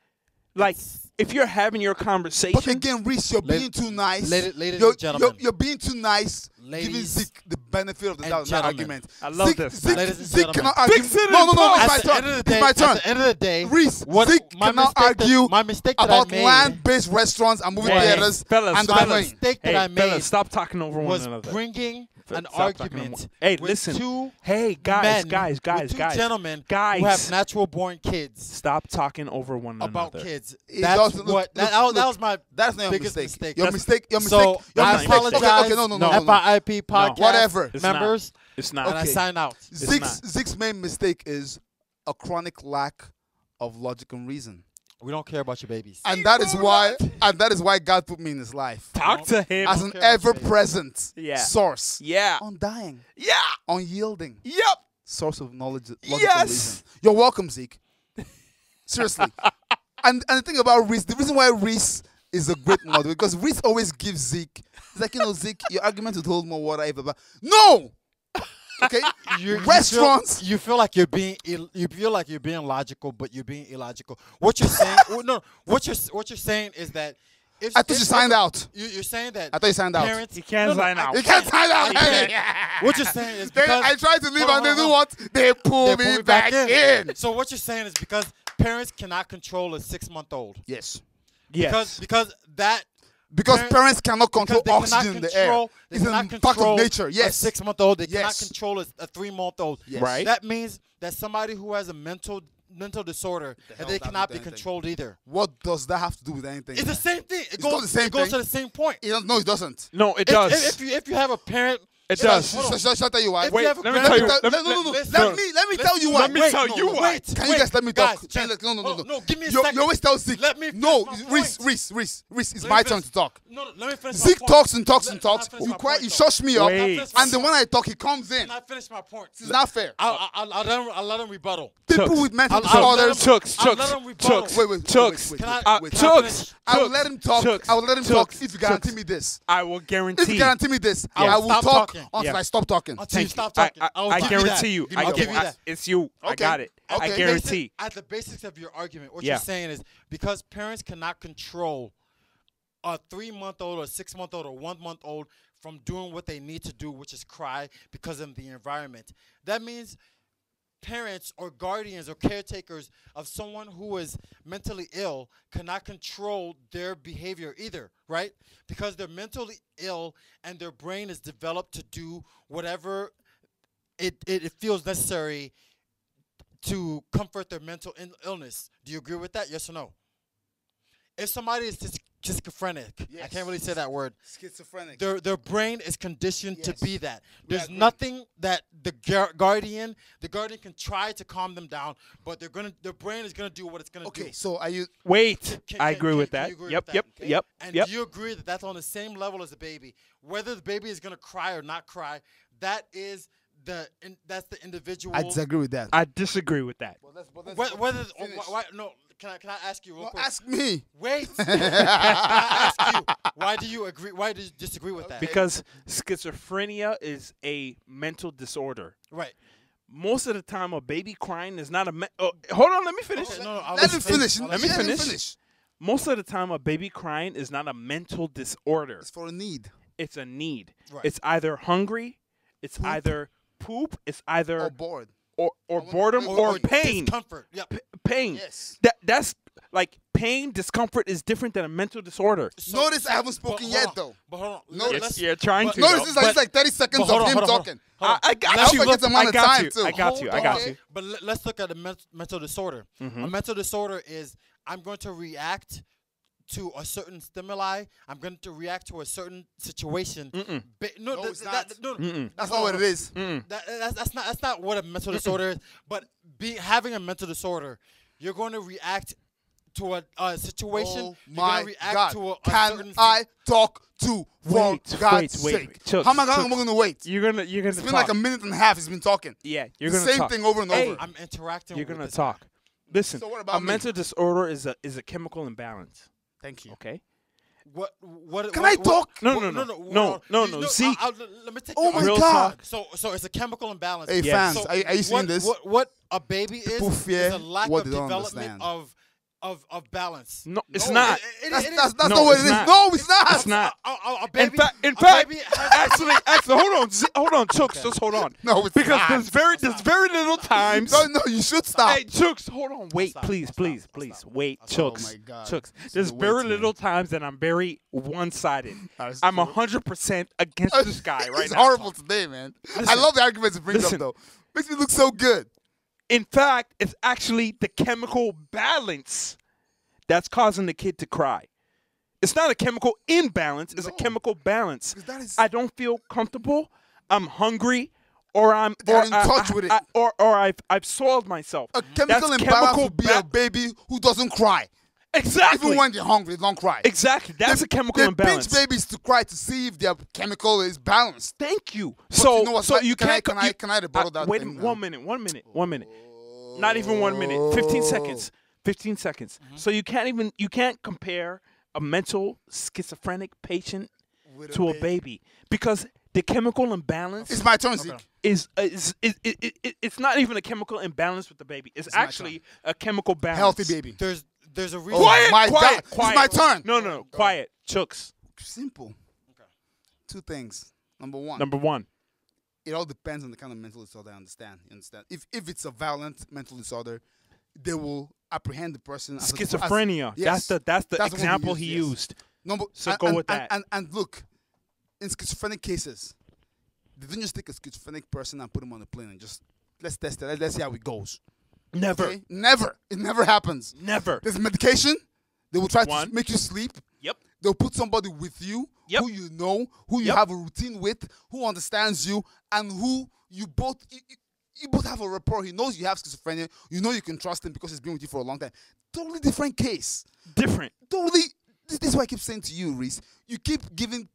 like if you're having your conversation, But again, Reese, you're Ladi- being too nice. ladies You're- and gentlemen. you're being too nice. Giving Ladies Zeke the benefit of the and doubt in that gentlemen. argument. I love Zeke, this. Zeke, Ladies and Zeke gentlemen. cannot argue. Fix it No, in it's post. my At the turn. end of the It's day, my turn. At the end of the day, Reese, what Zeke my cannot mistake that- argue my mistake that about I made land-based restaurants and movie Hey, theaters fellas, and the fellas. plane. mistake that hey, I made fellas, stop talking over one was another. bringing an Stop talking argument. over- Hey, with listen. two Hey, guys, men, with two guys, gentlemen guys. who have natural-born kids Stop talking over one about another. kids. It That's doesn't- what. look, That look, was my That's not your biggest mistake. mistake. Your That's- mistake. Your So mistake. Your I That's not mistake. apologize. Okay, no. FIP podcast. Whatever. It's not. members, It's not. and I Okay. sign out. Zeke's main mistake is a chronic lack of logic and reason, We don't care about your babies. and that is why God put me in his life Talk to him. as don't an care about your ever-present Yeah. source, Yeah. undying, Yeah. unyielding Yep. source of knowledge, logical Yes. reason. You're welcome, Zeke. Seriously. And the thing about Reese, the reason why Reese is a great model, because Reese always gives Zeke. It's like, Zeke, your argument would hold more water if about. No. Okay. Restaurants. You feel like you're being. You feel like you're being logical, but you're being illogical. What you're saying. No. What you're saying is that I thought you signed out. You're saying that I thought you signed out. parents, You can't sign out. You can't sign out. What you're saying is Then because I tried to leave Hold on, and they do hold on. what? They pull they me back in. So what you're saying is because parents cannot control a 6-month-old. Yes. Yes. Because that. Because parents cannot control Because they oxygen in cannot the air. control- They It's cannot a part control of nature. Yes. a 6-month-old. They Yes. cannot control a 3-month-old. Yes. Right. That means that somebody who has a mental disorder hell and they that cannot do be anything? controlled either. What does that have to do with anything? It's the man? same thing. It not goes. the same It goes thing. to the same point. No, it doesn't. No, it does. If you have a parent. It Hold on, does. hold on. Shall I tell you why? If you have a let me grandma- tell you. Let me tell you why. Let me tell you why. Wait, Can you guys let me talk? Guys, Can you let- no. Give me a You second. always tell Zeke. Let me No, finish my Reese, point. it's Let me my finish- turn to talk. No, let me finish my Zeke point. talks and talks Let- and let me talks. finish You my quiet, point, you though. shush me up, Wait. and then when I talk, he comes in. Can I finish my point? It's not fair. I'll let him rebuttal. People Chucks. with mental I'll let disorders. him- Chucks, I'll Chucks, let him rebuttal. Chucks. Wait, Chucks. Can I? wait. Can I Chucks. finish? I will let him talk. Chucks. I will let him talk Chucks. if you guarantee Chucks. me this. I will If you guarantee. guarantee me this, I will I will stop talk talking. until Yeah. I stop talking. Until you Thank stop you. talking. I will give you guarantee that. you. I'll give you that. It's you. I Okay. got it. I Okay. guarantee. At the basics of your argument, what Yeah. you're saying is because parents cannot control a 3-month-old or 6-month-old or 1-month-old from doing what they need to do, which is cry because of the environment. That means parents or guardians or caretakers of someone who is mentally ill cannot control their behavior either, right? Because they're mentally ill and their brain is developed to do whatever it feels necessary to comfort their mental illness. Do you agree with that? Yes or no? If somebody is schizophrenic, I Yes. can't really say that word. Schizophrenic. Their brain is conditioned Yes. to be that. There's agree. nothing that the guardian can try to calm them down, but their brain is gonna do what it's gonna do. Okay, so are you? Wait. Can- I can- agree can- with can that. you agree Yep. with Yep. that? Okay? Yep. And Yep. do you agree that that's on the same level as a baby? Whether the baby is gonna cry or not cry, that's the individual. I disagree with that. I disagree with that. Whether finish. why, no, can I ask you real No, quick? ask me. Wait. Can I ask you why do you agree? Why do you disagree with that? Because schizophrenia is a mental disorder. Right. Most of the time, a baby crying is not a. Hold on, let me finish. Okay, no, I'll Let him listen. finish. I'll Let me listen. finish. Most of the time, a baby crying is not a mental disorder. It's for a need. It's a need. Right. It's either hungry, it's Poop. either poop, it's either Or bored. or boredom or or pain. discomfort. Yep. Pain. Yes. That's like pain, discomfort is different than a mental disorder. Notice I haven't spoken yet, though. But hold on. Notice- Let's- You're trying but- to. Notice though. this is like 30 seconds but hold of on, him hold on, talking. I got hope you. I get some amount I of got time, you. too. I got you. I Hold got on. you. But let's look at a mental disorder. A mental disorder is I'm going to react to a certain stimuli. I'm going to react to a certain situation. No, it's not. No, That's not what it is. That's not what a mental disorder is. But having a mental disorder, you're going to react to a situation. Oh you're my going to react God. to a Can certain I talk to for Wait, God's wait, sake? wait. Chucks, How am I Chucks. going to wait? You're gonna It's been talk. like a minute and a half. He's been talking. Yeah, you're The gonna same talk. thing over and Hey, over. I'm interacting You're with gonna this talk. guy. Mm. Listen, So what about a me? mental disorder is a chemical imbalance. Thank you. Okay. What? Can what- I talk? No, what- no, no, hold no, on. no, You- no. Zeke. let me take Oh your my Real God. talk. So it's a chemical imbalance. Hey, Yes. fans, So are you seeing what, this? What a baby is People fear a lack what of they don't development understand. of balance. No, it's No, not. That's No, not what it's it is. not. No, it's not. It's not. A baby, In a fact, baby has- actually, hold on, Chooks, just hold on. No, it's Because not. there's very little times. No, you should stop. Hey, Chooks, hold on, wait, stop, please, I'll please, stop, please, stop. wait, I'll stop. Chooks, Oh my God. Chooks. This There's is the very weight, man. little times that I'm very one-sided. That's I'm true. 100% against this guy right It's now. horrible today, man. I Listen. love the arguments it brings Listen. up, though. Makes me look so good. In fact, it's actually the chemical balance that's causing the kid to cry. It's not a chemical imbalance, it's a No. chemical balance. 'Cause that is- I don't feel comfortable, I'm hungry, or I'm They're or in touch with it. or I've soiled myself. A chemical That's imbalance chemical would be a baby who doesn't cry. Exactly. Even when they're hungry, they don't cry. Exactly. That's a chemical they imbalance. pinch babies to cry to see if their chemical is balanced. Thank you. But So you know what, so can I- you can I- can't can I- you- can I rebuttal that wait thing now? 1 minute. 1 minute. Not even 1 minute. 15 seconds. 15 seconds. So you can't compare a mental schizophrenic patient With to a baby because the chemical imbalance It's my turn, Zeke. is it's not even a chemical imbalance with the baby. It's my actually a chemical balance. Healthy baby. There's a reason. Oh my quiet, God! quiet. It's my turn. No, quiet. Chooks. Simple. Okay. Two things. Number one. Number one. It all depends on the kind of mental disorder. I understand. You understand? If it's a violent mental disorder, they will apprehend the person as Schizophrenia. Yes. That's the That's the one example he he used, yes. used. Number, So and, go and, with and, that. And look, in schizophrenic cases, they don't just take a schizophrenic person and put him on a plane and just let's test it. Let's see how it goes. Never. Okay? Never. It never happens. Never. There's medication. They will try One. to make you sleep. Yep. They'll put somebody with you Yep. who you know, who you Yep. have a routine with, who understands you, and who you both have a rapport. He knows you have schizophrenia. You know you can trust him because he's been with you for a long time. Totally different case. Different. Totally. This is why I keep saying to you, Reese, you keep giving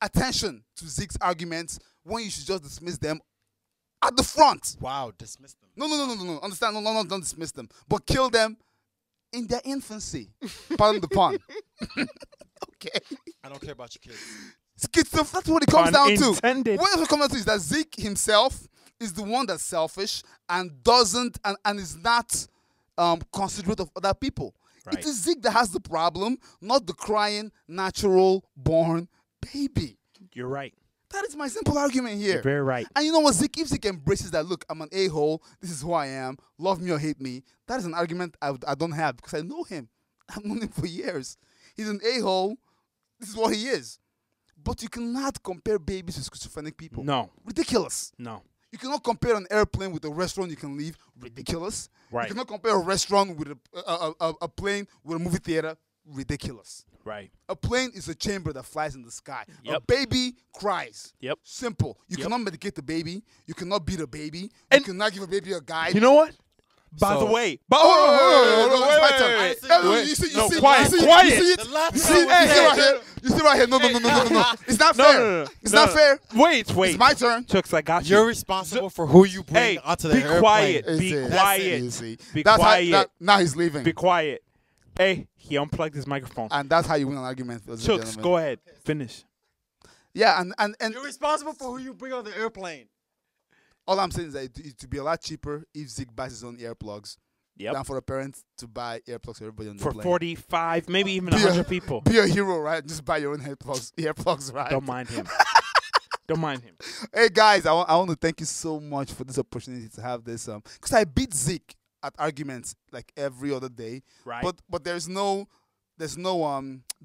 attention to Zeke's arguments when you should just dismiss them at the front. Wow, dismiss them. No. Understand? No, don't dismiss them. But kill them in their infancy. Pardon the pun. Okay. I don't care about your kids. Schizophrenia, that's what it comes down to. Unintended. What it comes down to is that Zeke himself is the one that's selfish and doesn't and is not considerate of other people. Right. It is Zeke that has the problem, not the crying, natural born baby. You're right. That is my simple argument here. You're very right. And you know what, Zeke, if Zeke embraces that, look, I'm an a-hole, this is who I am, love me or hate me, that is an argument I don't have because I know him. I've known him for years. He's an a-hole. This is what he is. But you cannot compare babies with schizophrenic people. No. Ridiculous. No. You cannot compare an airplane with a restaurant you can leave. Ridiculous. Right. You cannot compare a restaurant with a plane with a movie theater. Ridiculous. Right. A plane is a chamber that flies in the sky. A Yep. baby cries. Yep. Simple. You Yep. cannot medicate the baby. You cannot beat a baby. And- you cannot give a baby a guide. You know what? By So- the way. Oh, it's my turn. wait, No, wait. you see, No, you see, quiet, you see, quiet. You see it? The last You time see, was- you see right here? You see right here? No. It's not fair. No. It's not fair. Wait. It's my turn. Chooks, I got you. You're responsible for who you bring Hey, onto the be airplane. quiet. Be You quiet. see. Be That's quiet. How, now he's leaving. Be quiet. Hey, he unplugged his microphone. And that's how you win an argument. ladies and Chooks, gentlemen. go ahead. Finish. Yeah, and You're responsible for who you bring on the airplane. all I'm saying is that it would be a lot cheaper if Zeke buys his own earplugs Yep. than for the parents to buy earplugs for everybody on the For plane. 45, maybe even Be a- 100 people. Be a hero, right? Just buy your own earplugs, right? Don't mind him. Don't mind him. Hey guys, I want to thank you so much for this opportunity to have this because I beat Zeke at arguments like every other day, Right. but there's no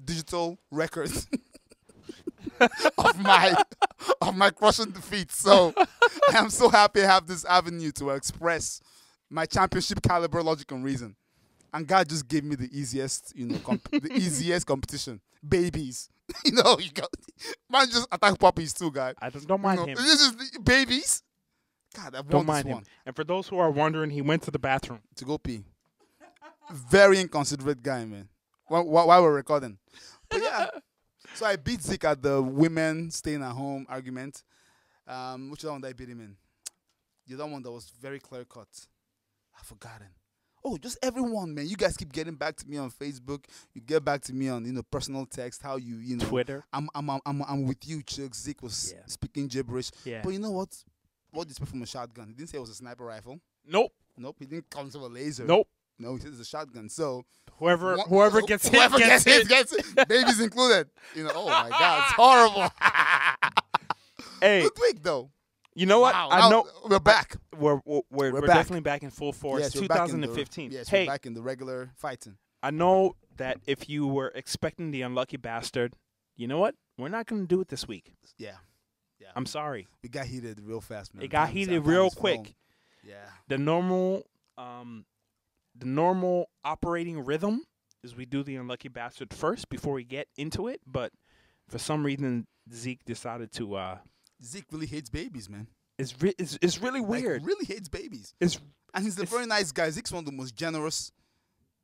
digital record of my crushing defeat. So I am so happy I have this avenue to express my championship caliber logic and reason. And God just gave me the easiest, the easiest competition. Babies. You got man just attack puppies too, guy. I don't mind him. This is babies. God, I've Don't won mind this him. one. And for those who are wondering, he went to the bathroom. To go pee. Very inconsiderate guy, man. While we're recording. But yeah. So I beat Zeke at the women staying at home argument. Which other one did I beat him in? The other one that was very clear cut. I've forgotten. Oh, just everyone, man. You guys keep getting back to me on Facebook. You get back to me on personal text. How you Twitter. I'm with you, Chuck. Zeke was Yeah. speaking gibberish. Yeah. But you know what? What did he speak from a shotgun? He didn't say it was a sniper rifle. Nope. Nope. He didn't come from a laser. Nope. No, he said it's a shotgun. So Whoever gets hit, whoever gets hit. gets it. Babies included. Oh my God, it's horrible. Hey, Good week though. you know what? Wow, I now know we're back. we're back. definitely back in full force. Yes, we're back in the- 2015. Yes, Hey, we're back in the regular fighting. I know that if you were expecting the unlucky bastard, you know what? We're not going to do it this week. Yeah, I'm sorry. we got heated real fast, man. It got heated real quick. Yeah. The normal operating rhythm is we do the unlucky bastard first before we get into it, but for some reason Zeke decided to Zeke really hates babies, man. it's really weird. Like, really hates babies. And he's a it's- very nice guy. Zeke's one of the most generous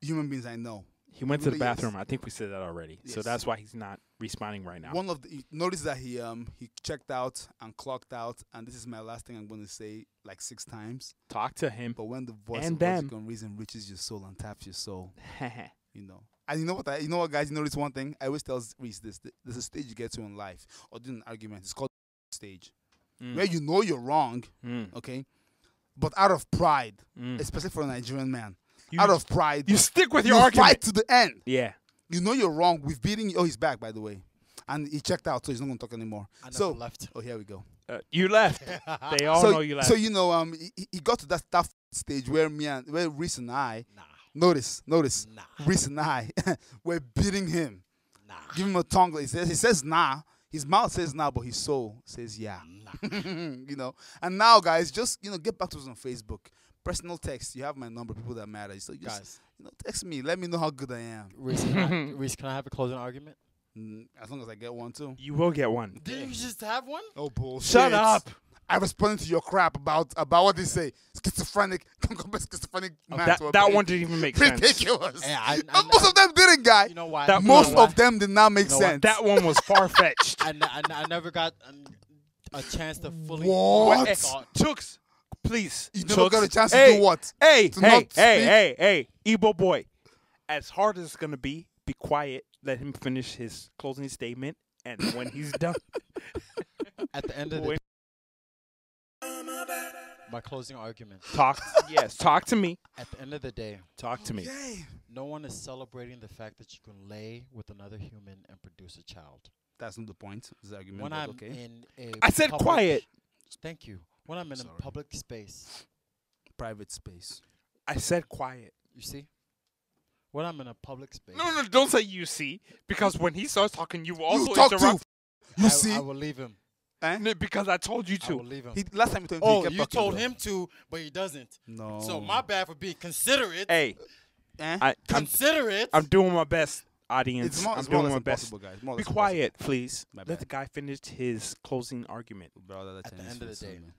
human beings I know. He went to the really is. bathroom. I think we said that already. So Yes. that's why he's not responding right now. One of the notice that he checked out and clocked out, and this is my last thing I'm going to say like 6 times. Talk to him. But when the voice And of them. logic and reason reaches your soul and taps your soul, And you know what, guys? You notice one thing? I always tell Reese this. There's a stage you get to in life, or in an argument. It's called stage, where you know you're wrong, Mm. okay? But out of pride, Mm. especially for a Nigerian man, out of pride, You stick with you your argument. fight to the end. Yeah. You know you're wrong. We've beaten you. Oh, he's back, by the way. And he checked out, so he's not going to talk anymore. I never So, left. oh, here we go. You left. They all so, know you left. So, you know, he got to that stage where where Reese and I, notice, Nah. Reese and I, we're beating him. Nah. Give him a tongue. He says nah. His mouth says nah, but his soul says yeah. Nah. You know. And now, guys, just get back to us on Facebook. Personal text. You have my number. People that matter. So just Guys, text me. Let me know how good I am. Reese, can I have a closing argument? As long as I get one too. You will get one. Did you just have one? Oh bullshit! Shut up. I responded to your crap about what they say. Schizophrenic, schizophrenic man. to a That baby. one didn't even make sense. Ridiculous. Yeah, And most of them didn't, guy. You know why? That Most You know of them did not make You know what? sense. That one was far fetched. I never got a chance to fully. What? Chooks, please. You never got a chance to hey, do what? Hey, To hey, not hey, Igbo boy. As hard as it's gonna be quiet. Let him finish his closing statement, and when he's done, At the end of the my closing argument. talk. Yes, talk to me. At the end of the day, Talk to me. Okay. no one is celebrating the fact that you can lay with another human and produce a child. That's not the point. This argument. When but I'm okay. in a I said public- quiet. Thank you. When I'm in Sorry. a public space, Private space. I said quiet. you see? When I'm in a public space, No, don't say you see, because when he starts talking, you will also You talk interrupt. too. You see? I will leave him. Eh? Because I told you I will to. leave him. Last time you told him to, he Oh, kept you talking, told though. him to, but he doesn't. No. So my bad for being considerate. Hey, Eh? I'm Considerate. doing my best, audience. It's more, I'm it's more or doing less my best. impossible, guys. More or Be less quiet, please. My Let bad. the guy finish his closing argument. impossible. Brother, that At the Chinese end of the food, day. man.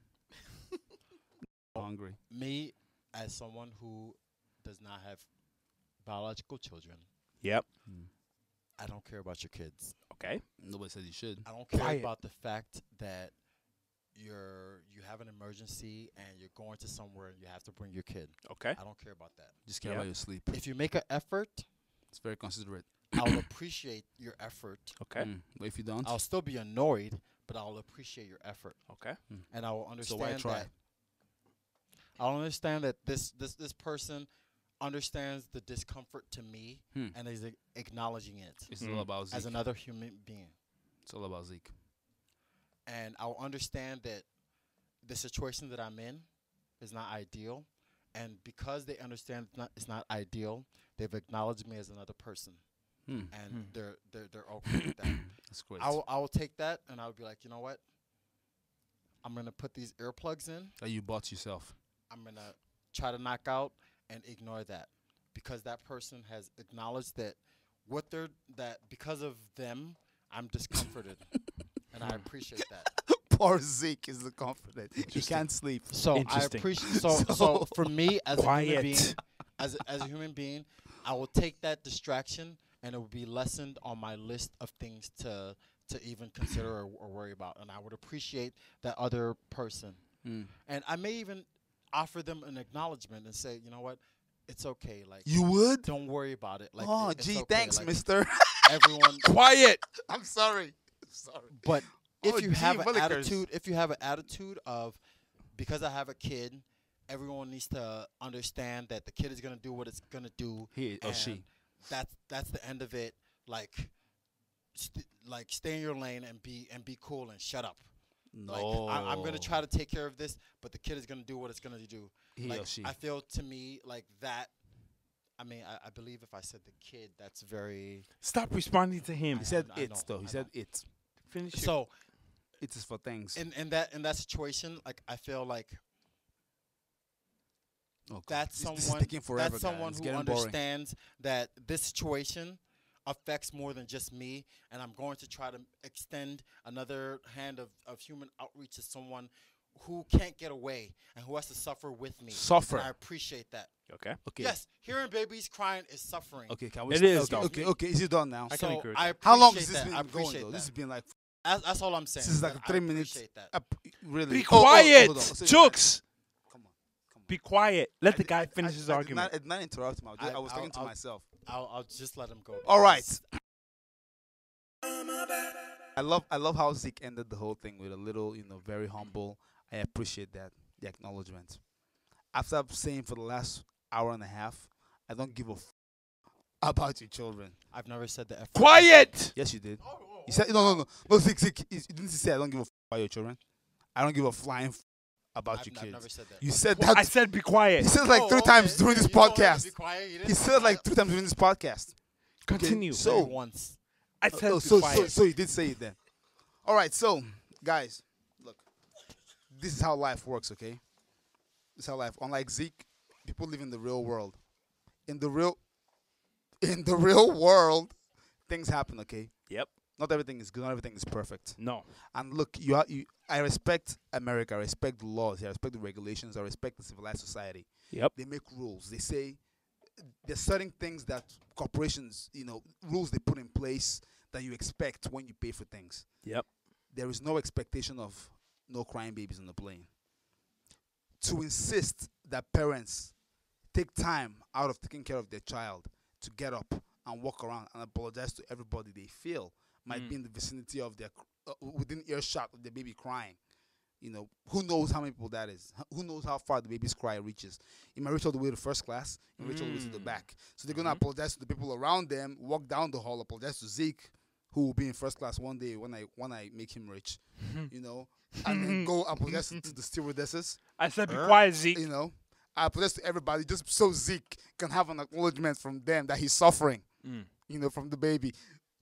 I'm hungry. Me, as someone who does not have biological children, Yep. I don't care about your kids. Okay. Nobody said you should. I don't care Quiet. about the fact that you have an emergency and you're going to somewhere and you have to bring your kid. Okay. I don't care about that. Just care Yeah. about your sleep. If you make an effort, It's very considerate. I'll appreciate your effort. Okay. But if you don't, I'll still be annoyed, but I'll appreciate your effort, Okay. and I will so why understand try? that. I'll understand that this person understands the discomfort to me and is acknowledging it It's all about Zeke. as another human being. It's all about Zeke. And I'll understand that the situation that I'm in is not ideal, and because they understand it's not ideal, they've acknowledged me as another person, and they're okay with that. That's great. I will take that, and I'll be like, you know what? I'm gonna put these earplugs in. That you bought yourself. I'm gonna try to knock out and ignore that, because that person has acknowledged that because of them, I'm discomforted, and I appreciate that. Poor Zeke is the confident. He can't sleep. So I Interesting. appreciate. So for me as a human Quiet. being, as a human being, I will take that distraction, and it will be lessened on my list of things to even consider or worry about, and I would appreciate that other person, and I may even offer them an acknowledgement and say, you know what, it's okay. Like, You would? don't worry about it. Like, Oh, it's gee, okay. thanks, Like, mister. everyone. Quiet. I'm sorry. Sorry. But if Oh, you gee, have an willikers. attitude of, because I have a kid, everyone needs to understand that the kid is gonna do what it's gonna do. He or and she. That's the end of it. Like, stay in your lane and be cool and shut up. No. Like, I'm gonna try to take care of this, but the kid is gonna do what it's gonna do. He like, or she. I feel, to me, like that. I mean, I believe if I said the kid, that's very. Stop responding to him. He said I it know, though. I He said know. it. Finish your So It is for things. in that situation, like, I feel like Oh, God. that's This is someone taking forever, that's someone guys. It's who getting boring. understands that this situation affects more than just me, and I'm going to try to extend another hand of human outreach to someone who can't get away and who has to suffer with me. Suffer. And I appreciate that. Okay. Okay. Yes, hearing babies crying is suffering. Okay. Can we? It is, Okay. though. Okay. Okay. Is it done now? I can So agree with I that. appreciate How long has this that. been I going appreciate though? that. This has been like. That's all I'm saying. This is like that 3 I minutes. appreciate that. Really. Be Oh, quiet, hold on. So Chooks. Come on. Come on. Be quiet. Let the guy I- finish his I argument. did not interrupt him. I was talking to I'll- myself. I'll just let him go. All right. because I love how Zeke ended the whole thing with a little, very humble. I appreciate that, the acknowledgement. After saying for the last hour and a half I don't give a about your children. I've never said the F. Quiet. Yes, you did. You said no. Zeke. You didn't say I don't give a about your children. I don't give a flying about your I've kids. never said that. You said I that. said be quiet. He said it like three times during this You told him to podcast. be quiet, you didn't He say said it like that. 3 times during this podcast. Continue. So once. I said be so quiet. you did say it then. All right, so guys, look, this is how life works. Okay, this is how life. Unlike Zeke, people live in the real world. In the real world, things happen. Okay, Yep. not everything is good. Not everything is perfect. No. And look, I respect America. I respect the laws. I respect the regulations. I respect the civilized society. Yep. They make rules. They say there's certain things that corporations, rules they put in place that you expect when you pay for things. Yep. There is no expectation of no crying babies on the plane. To insist that parents take time out of taking care of their child to get up and walk around and apologize to everybody they feel might be in the vicinity of their within earshot of the baby crying. Who knows how many people that is? Who knows how far the baby's cry reaches? It might reach all the way to first class, it might reach all the way to the back. So they're gonna apologize to the people around them, walk down the hall, apologize to Zeke, who will be in first class one day when I make him rich, and then go apologize to the stewardesses. I said be quiet, Zeke. I apologize to everybody just so Zeke can have an acknowledgement from them that he's suffering, from the baby.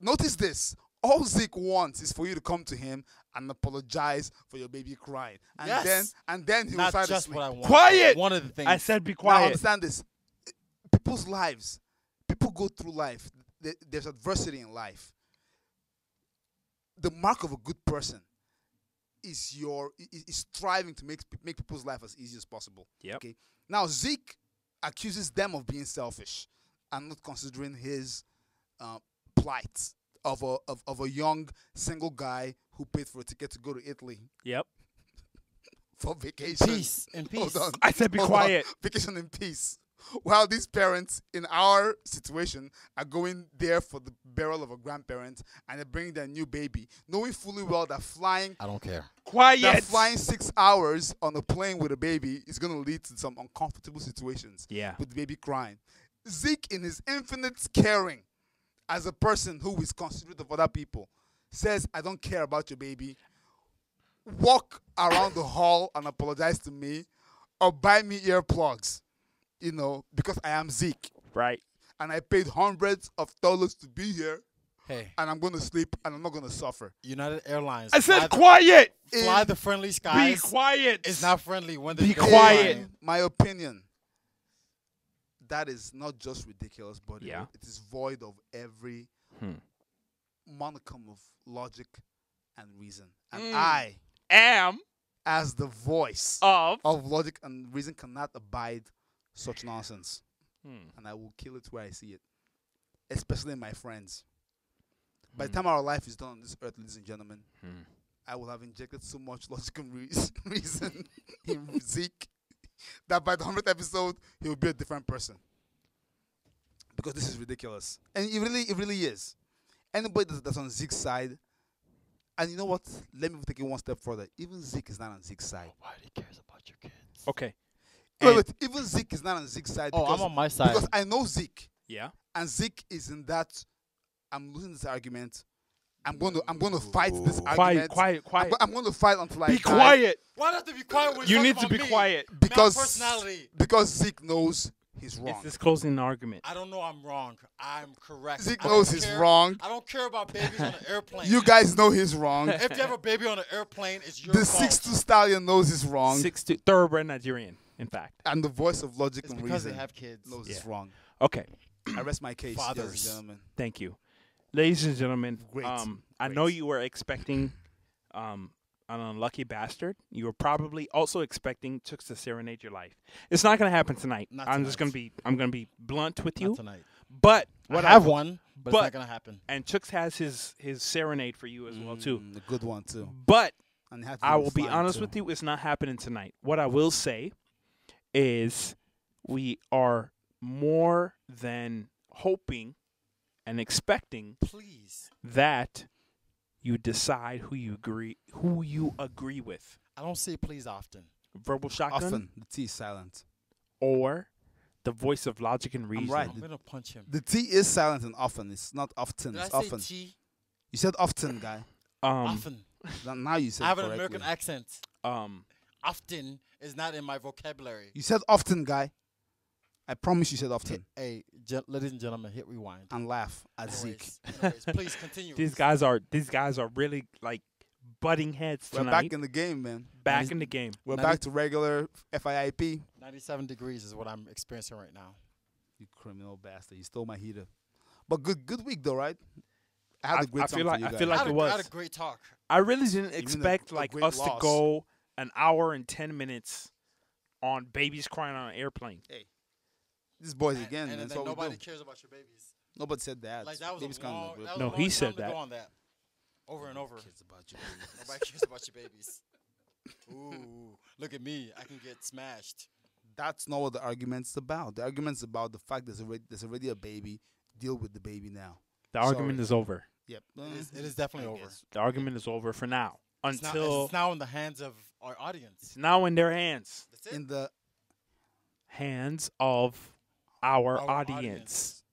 Notice this. All Zeke wants is for you to come to him and apologize for your baby crying. And Yes. then he'll Not try to just sleep. what I want. Quiet! One of the things. I said be Now quiet. understand this. People's lives, people go through life. There's adversity in life. The mark of a good person is striving to make people's life as easy as possible. Yep. Okay. Now Zeke accuses them of being selfish and not considering his plight of a young single guy who paid for a ticket to go to Italy Yep. for vacation. In peace. Hold on. I said be Hold on. quiet. Vacation in peace. While these parents in our situation are going there for the burial of a grandparent and they're bringing their new baby, knowing fully well that flying I don't care. Quiet. 6 hours on a plane with a baby is going to lead to some uncomfortable situations. Yeah. With the baby crying. Zeke, in his infinite caring, as a person who is considerate of other people, says, I don't care about your baby. Walk around the hall and apologize to me or buy me earplugs, because I am Zeke. Right. And I paid hundreds of dollars to be here. Hey, And I'm going to sleep and I'm not going to suffer. United Airlines. I said fly quiet. fly the friendly Be skies. quiet. It's not friendly when Be the quiet. In my opinion, that is not just ridiculous, but Yeah. it is void of every monicum of logic and reason. And I, Am as the voice of. of logic and reason, cannot abide such nonsense. And I will kill it where I see it, especially in my friends. By the time our life is done on this earth, ladies and gentlemen, I will have injected so much logic and reason in Zeke that by the 100th episode, he will be a different person. Because this is ridiculous. And it really is. Anybody that's on Zeke's side, and you know what? Let me take it one step further. Even Zeke is not on Zeke's side. Nobody cares about your kids. Okay. Wait. Even Zeke is not on Zeke's side. Oh, because, I'm on my side. Because I know Zeke. Yeah. And Zeke is in that, I'm losing this argument. I'm going to fight this argument. Quiet. I'm going to fight until I Be die. quiet. Why do I have to be quiet when You you're need talking to be about me? quiet. Personality. Because Zeke knows he's wrong. It's disclosing an argument. I don't know I'm wrong. I'm correct. Zeke I don't knows he's care- wrong. I don't care about babies on an airplane. You guys know he's wrong. If you have a baby on an airplane, it's your The fault. 6'2" stallion knows he's wrong. 6'2", thoroughbred Nigerian, in fact. And the voice of logic It's and because reason they have kids. knows Yeah. he's wrong. Okay. I rest my case, ladies Fathers. and gentlemen. Thank you. Ladies and gentlemen, Great. I know you were expecting an unlucky bastard. You were probably also expecting Chooks to serenade your life. It's not going to happen tonight. Not I'm tonight. going to be blunt with you. Not tonight. But I have one, but it's not gonna happen. And Chooks has his serenade for you as well too. A good one too. But And it had to I do will with be flying, honest too. with you, it's not happening tonight. What I will say is we are more than hoping and expecting Please. that you decide who you agree with. I don't say please often. Verbal shotgun Often the T is silent. or the voice of logic and reason. right. I'm gonna punch him. The T is silent and often. It's not often. Did I It's say often. T? You said often, guy. Often. Now you said I have an correctly. American accent. Often is not in my vocabulary. You said often, guy. I promise you said often. Hey, ladies and gentlemen, hit rewind. And laugh at Zeke. Anyways, please continue. These guys are really like butting heads We're tonight. back in the game, man. Back in the game. We're back to regular FIIP. 97 degrees is what I'm experiencing right now. You criminal bastard. You stole my heater. But good week, though, right? I had a great I time feel for like you I guys. feel like it I was. had a great talk. I really didn't Even expect a like great us loss. to go an hour and 10 minutes on babies crying on an airplane. These boys again, and man. That's then what we nobody do. cares about your babies. Nobody said that. Like that was Babies a can't long, live. that was No, a long he time said to that. go on that. Over and over. Kids about your babies. Nobody cares about your babies. Ooh, look at me. I can get smashed. That's not what the argument's about. The argument's about the fact there's already a baby. Deal with the baby now. The argument is over. Yep. It is definitely I over. guess. The argument is over for now. Until It's now in the hands of our audience. it's now in their hands. That's it. In the Hands of our Our audience.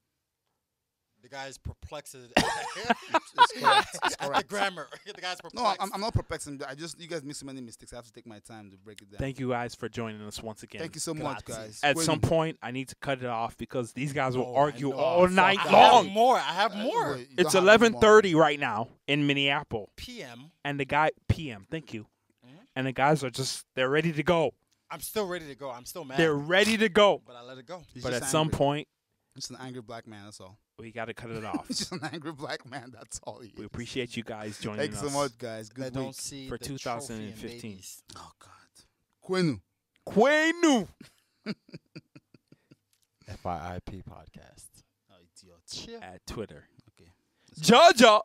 The guy's perplexed it's correct. It's at the correct. grammar. The guy's perplexed. No, I'm not perplexing. You guys make so many mistakes. I have to take my time to break it down. Thank you guys for joining us once again. Thank you so much, Grazie. guys. At Quinn, some point, I need to cut it off because these guys will Oh, argue I know. all night I long. have more. I have more. wait, you It's don't have any more. 11:30 right now in Minneapolis, PM. and the guy PM. Thank you. Mhm. And the guys are they're ready to go. I'm still ready to go. I'm still mad. They're ready to go. But I let it go. He's But just at some angry. point, It's an angry black man. That's all. we got to cut it off. He's just an angry black man. That's all he is. We appreciate you guys joining Thank you us. so much, guys. They Good don't week. see for the trophy in 2015. babies. Oh God. Quenu. Quenu. FIIP podcast. Oh, idiot. At Twitter. Okay. Georgia.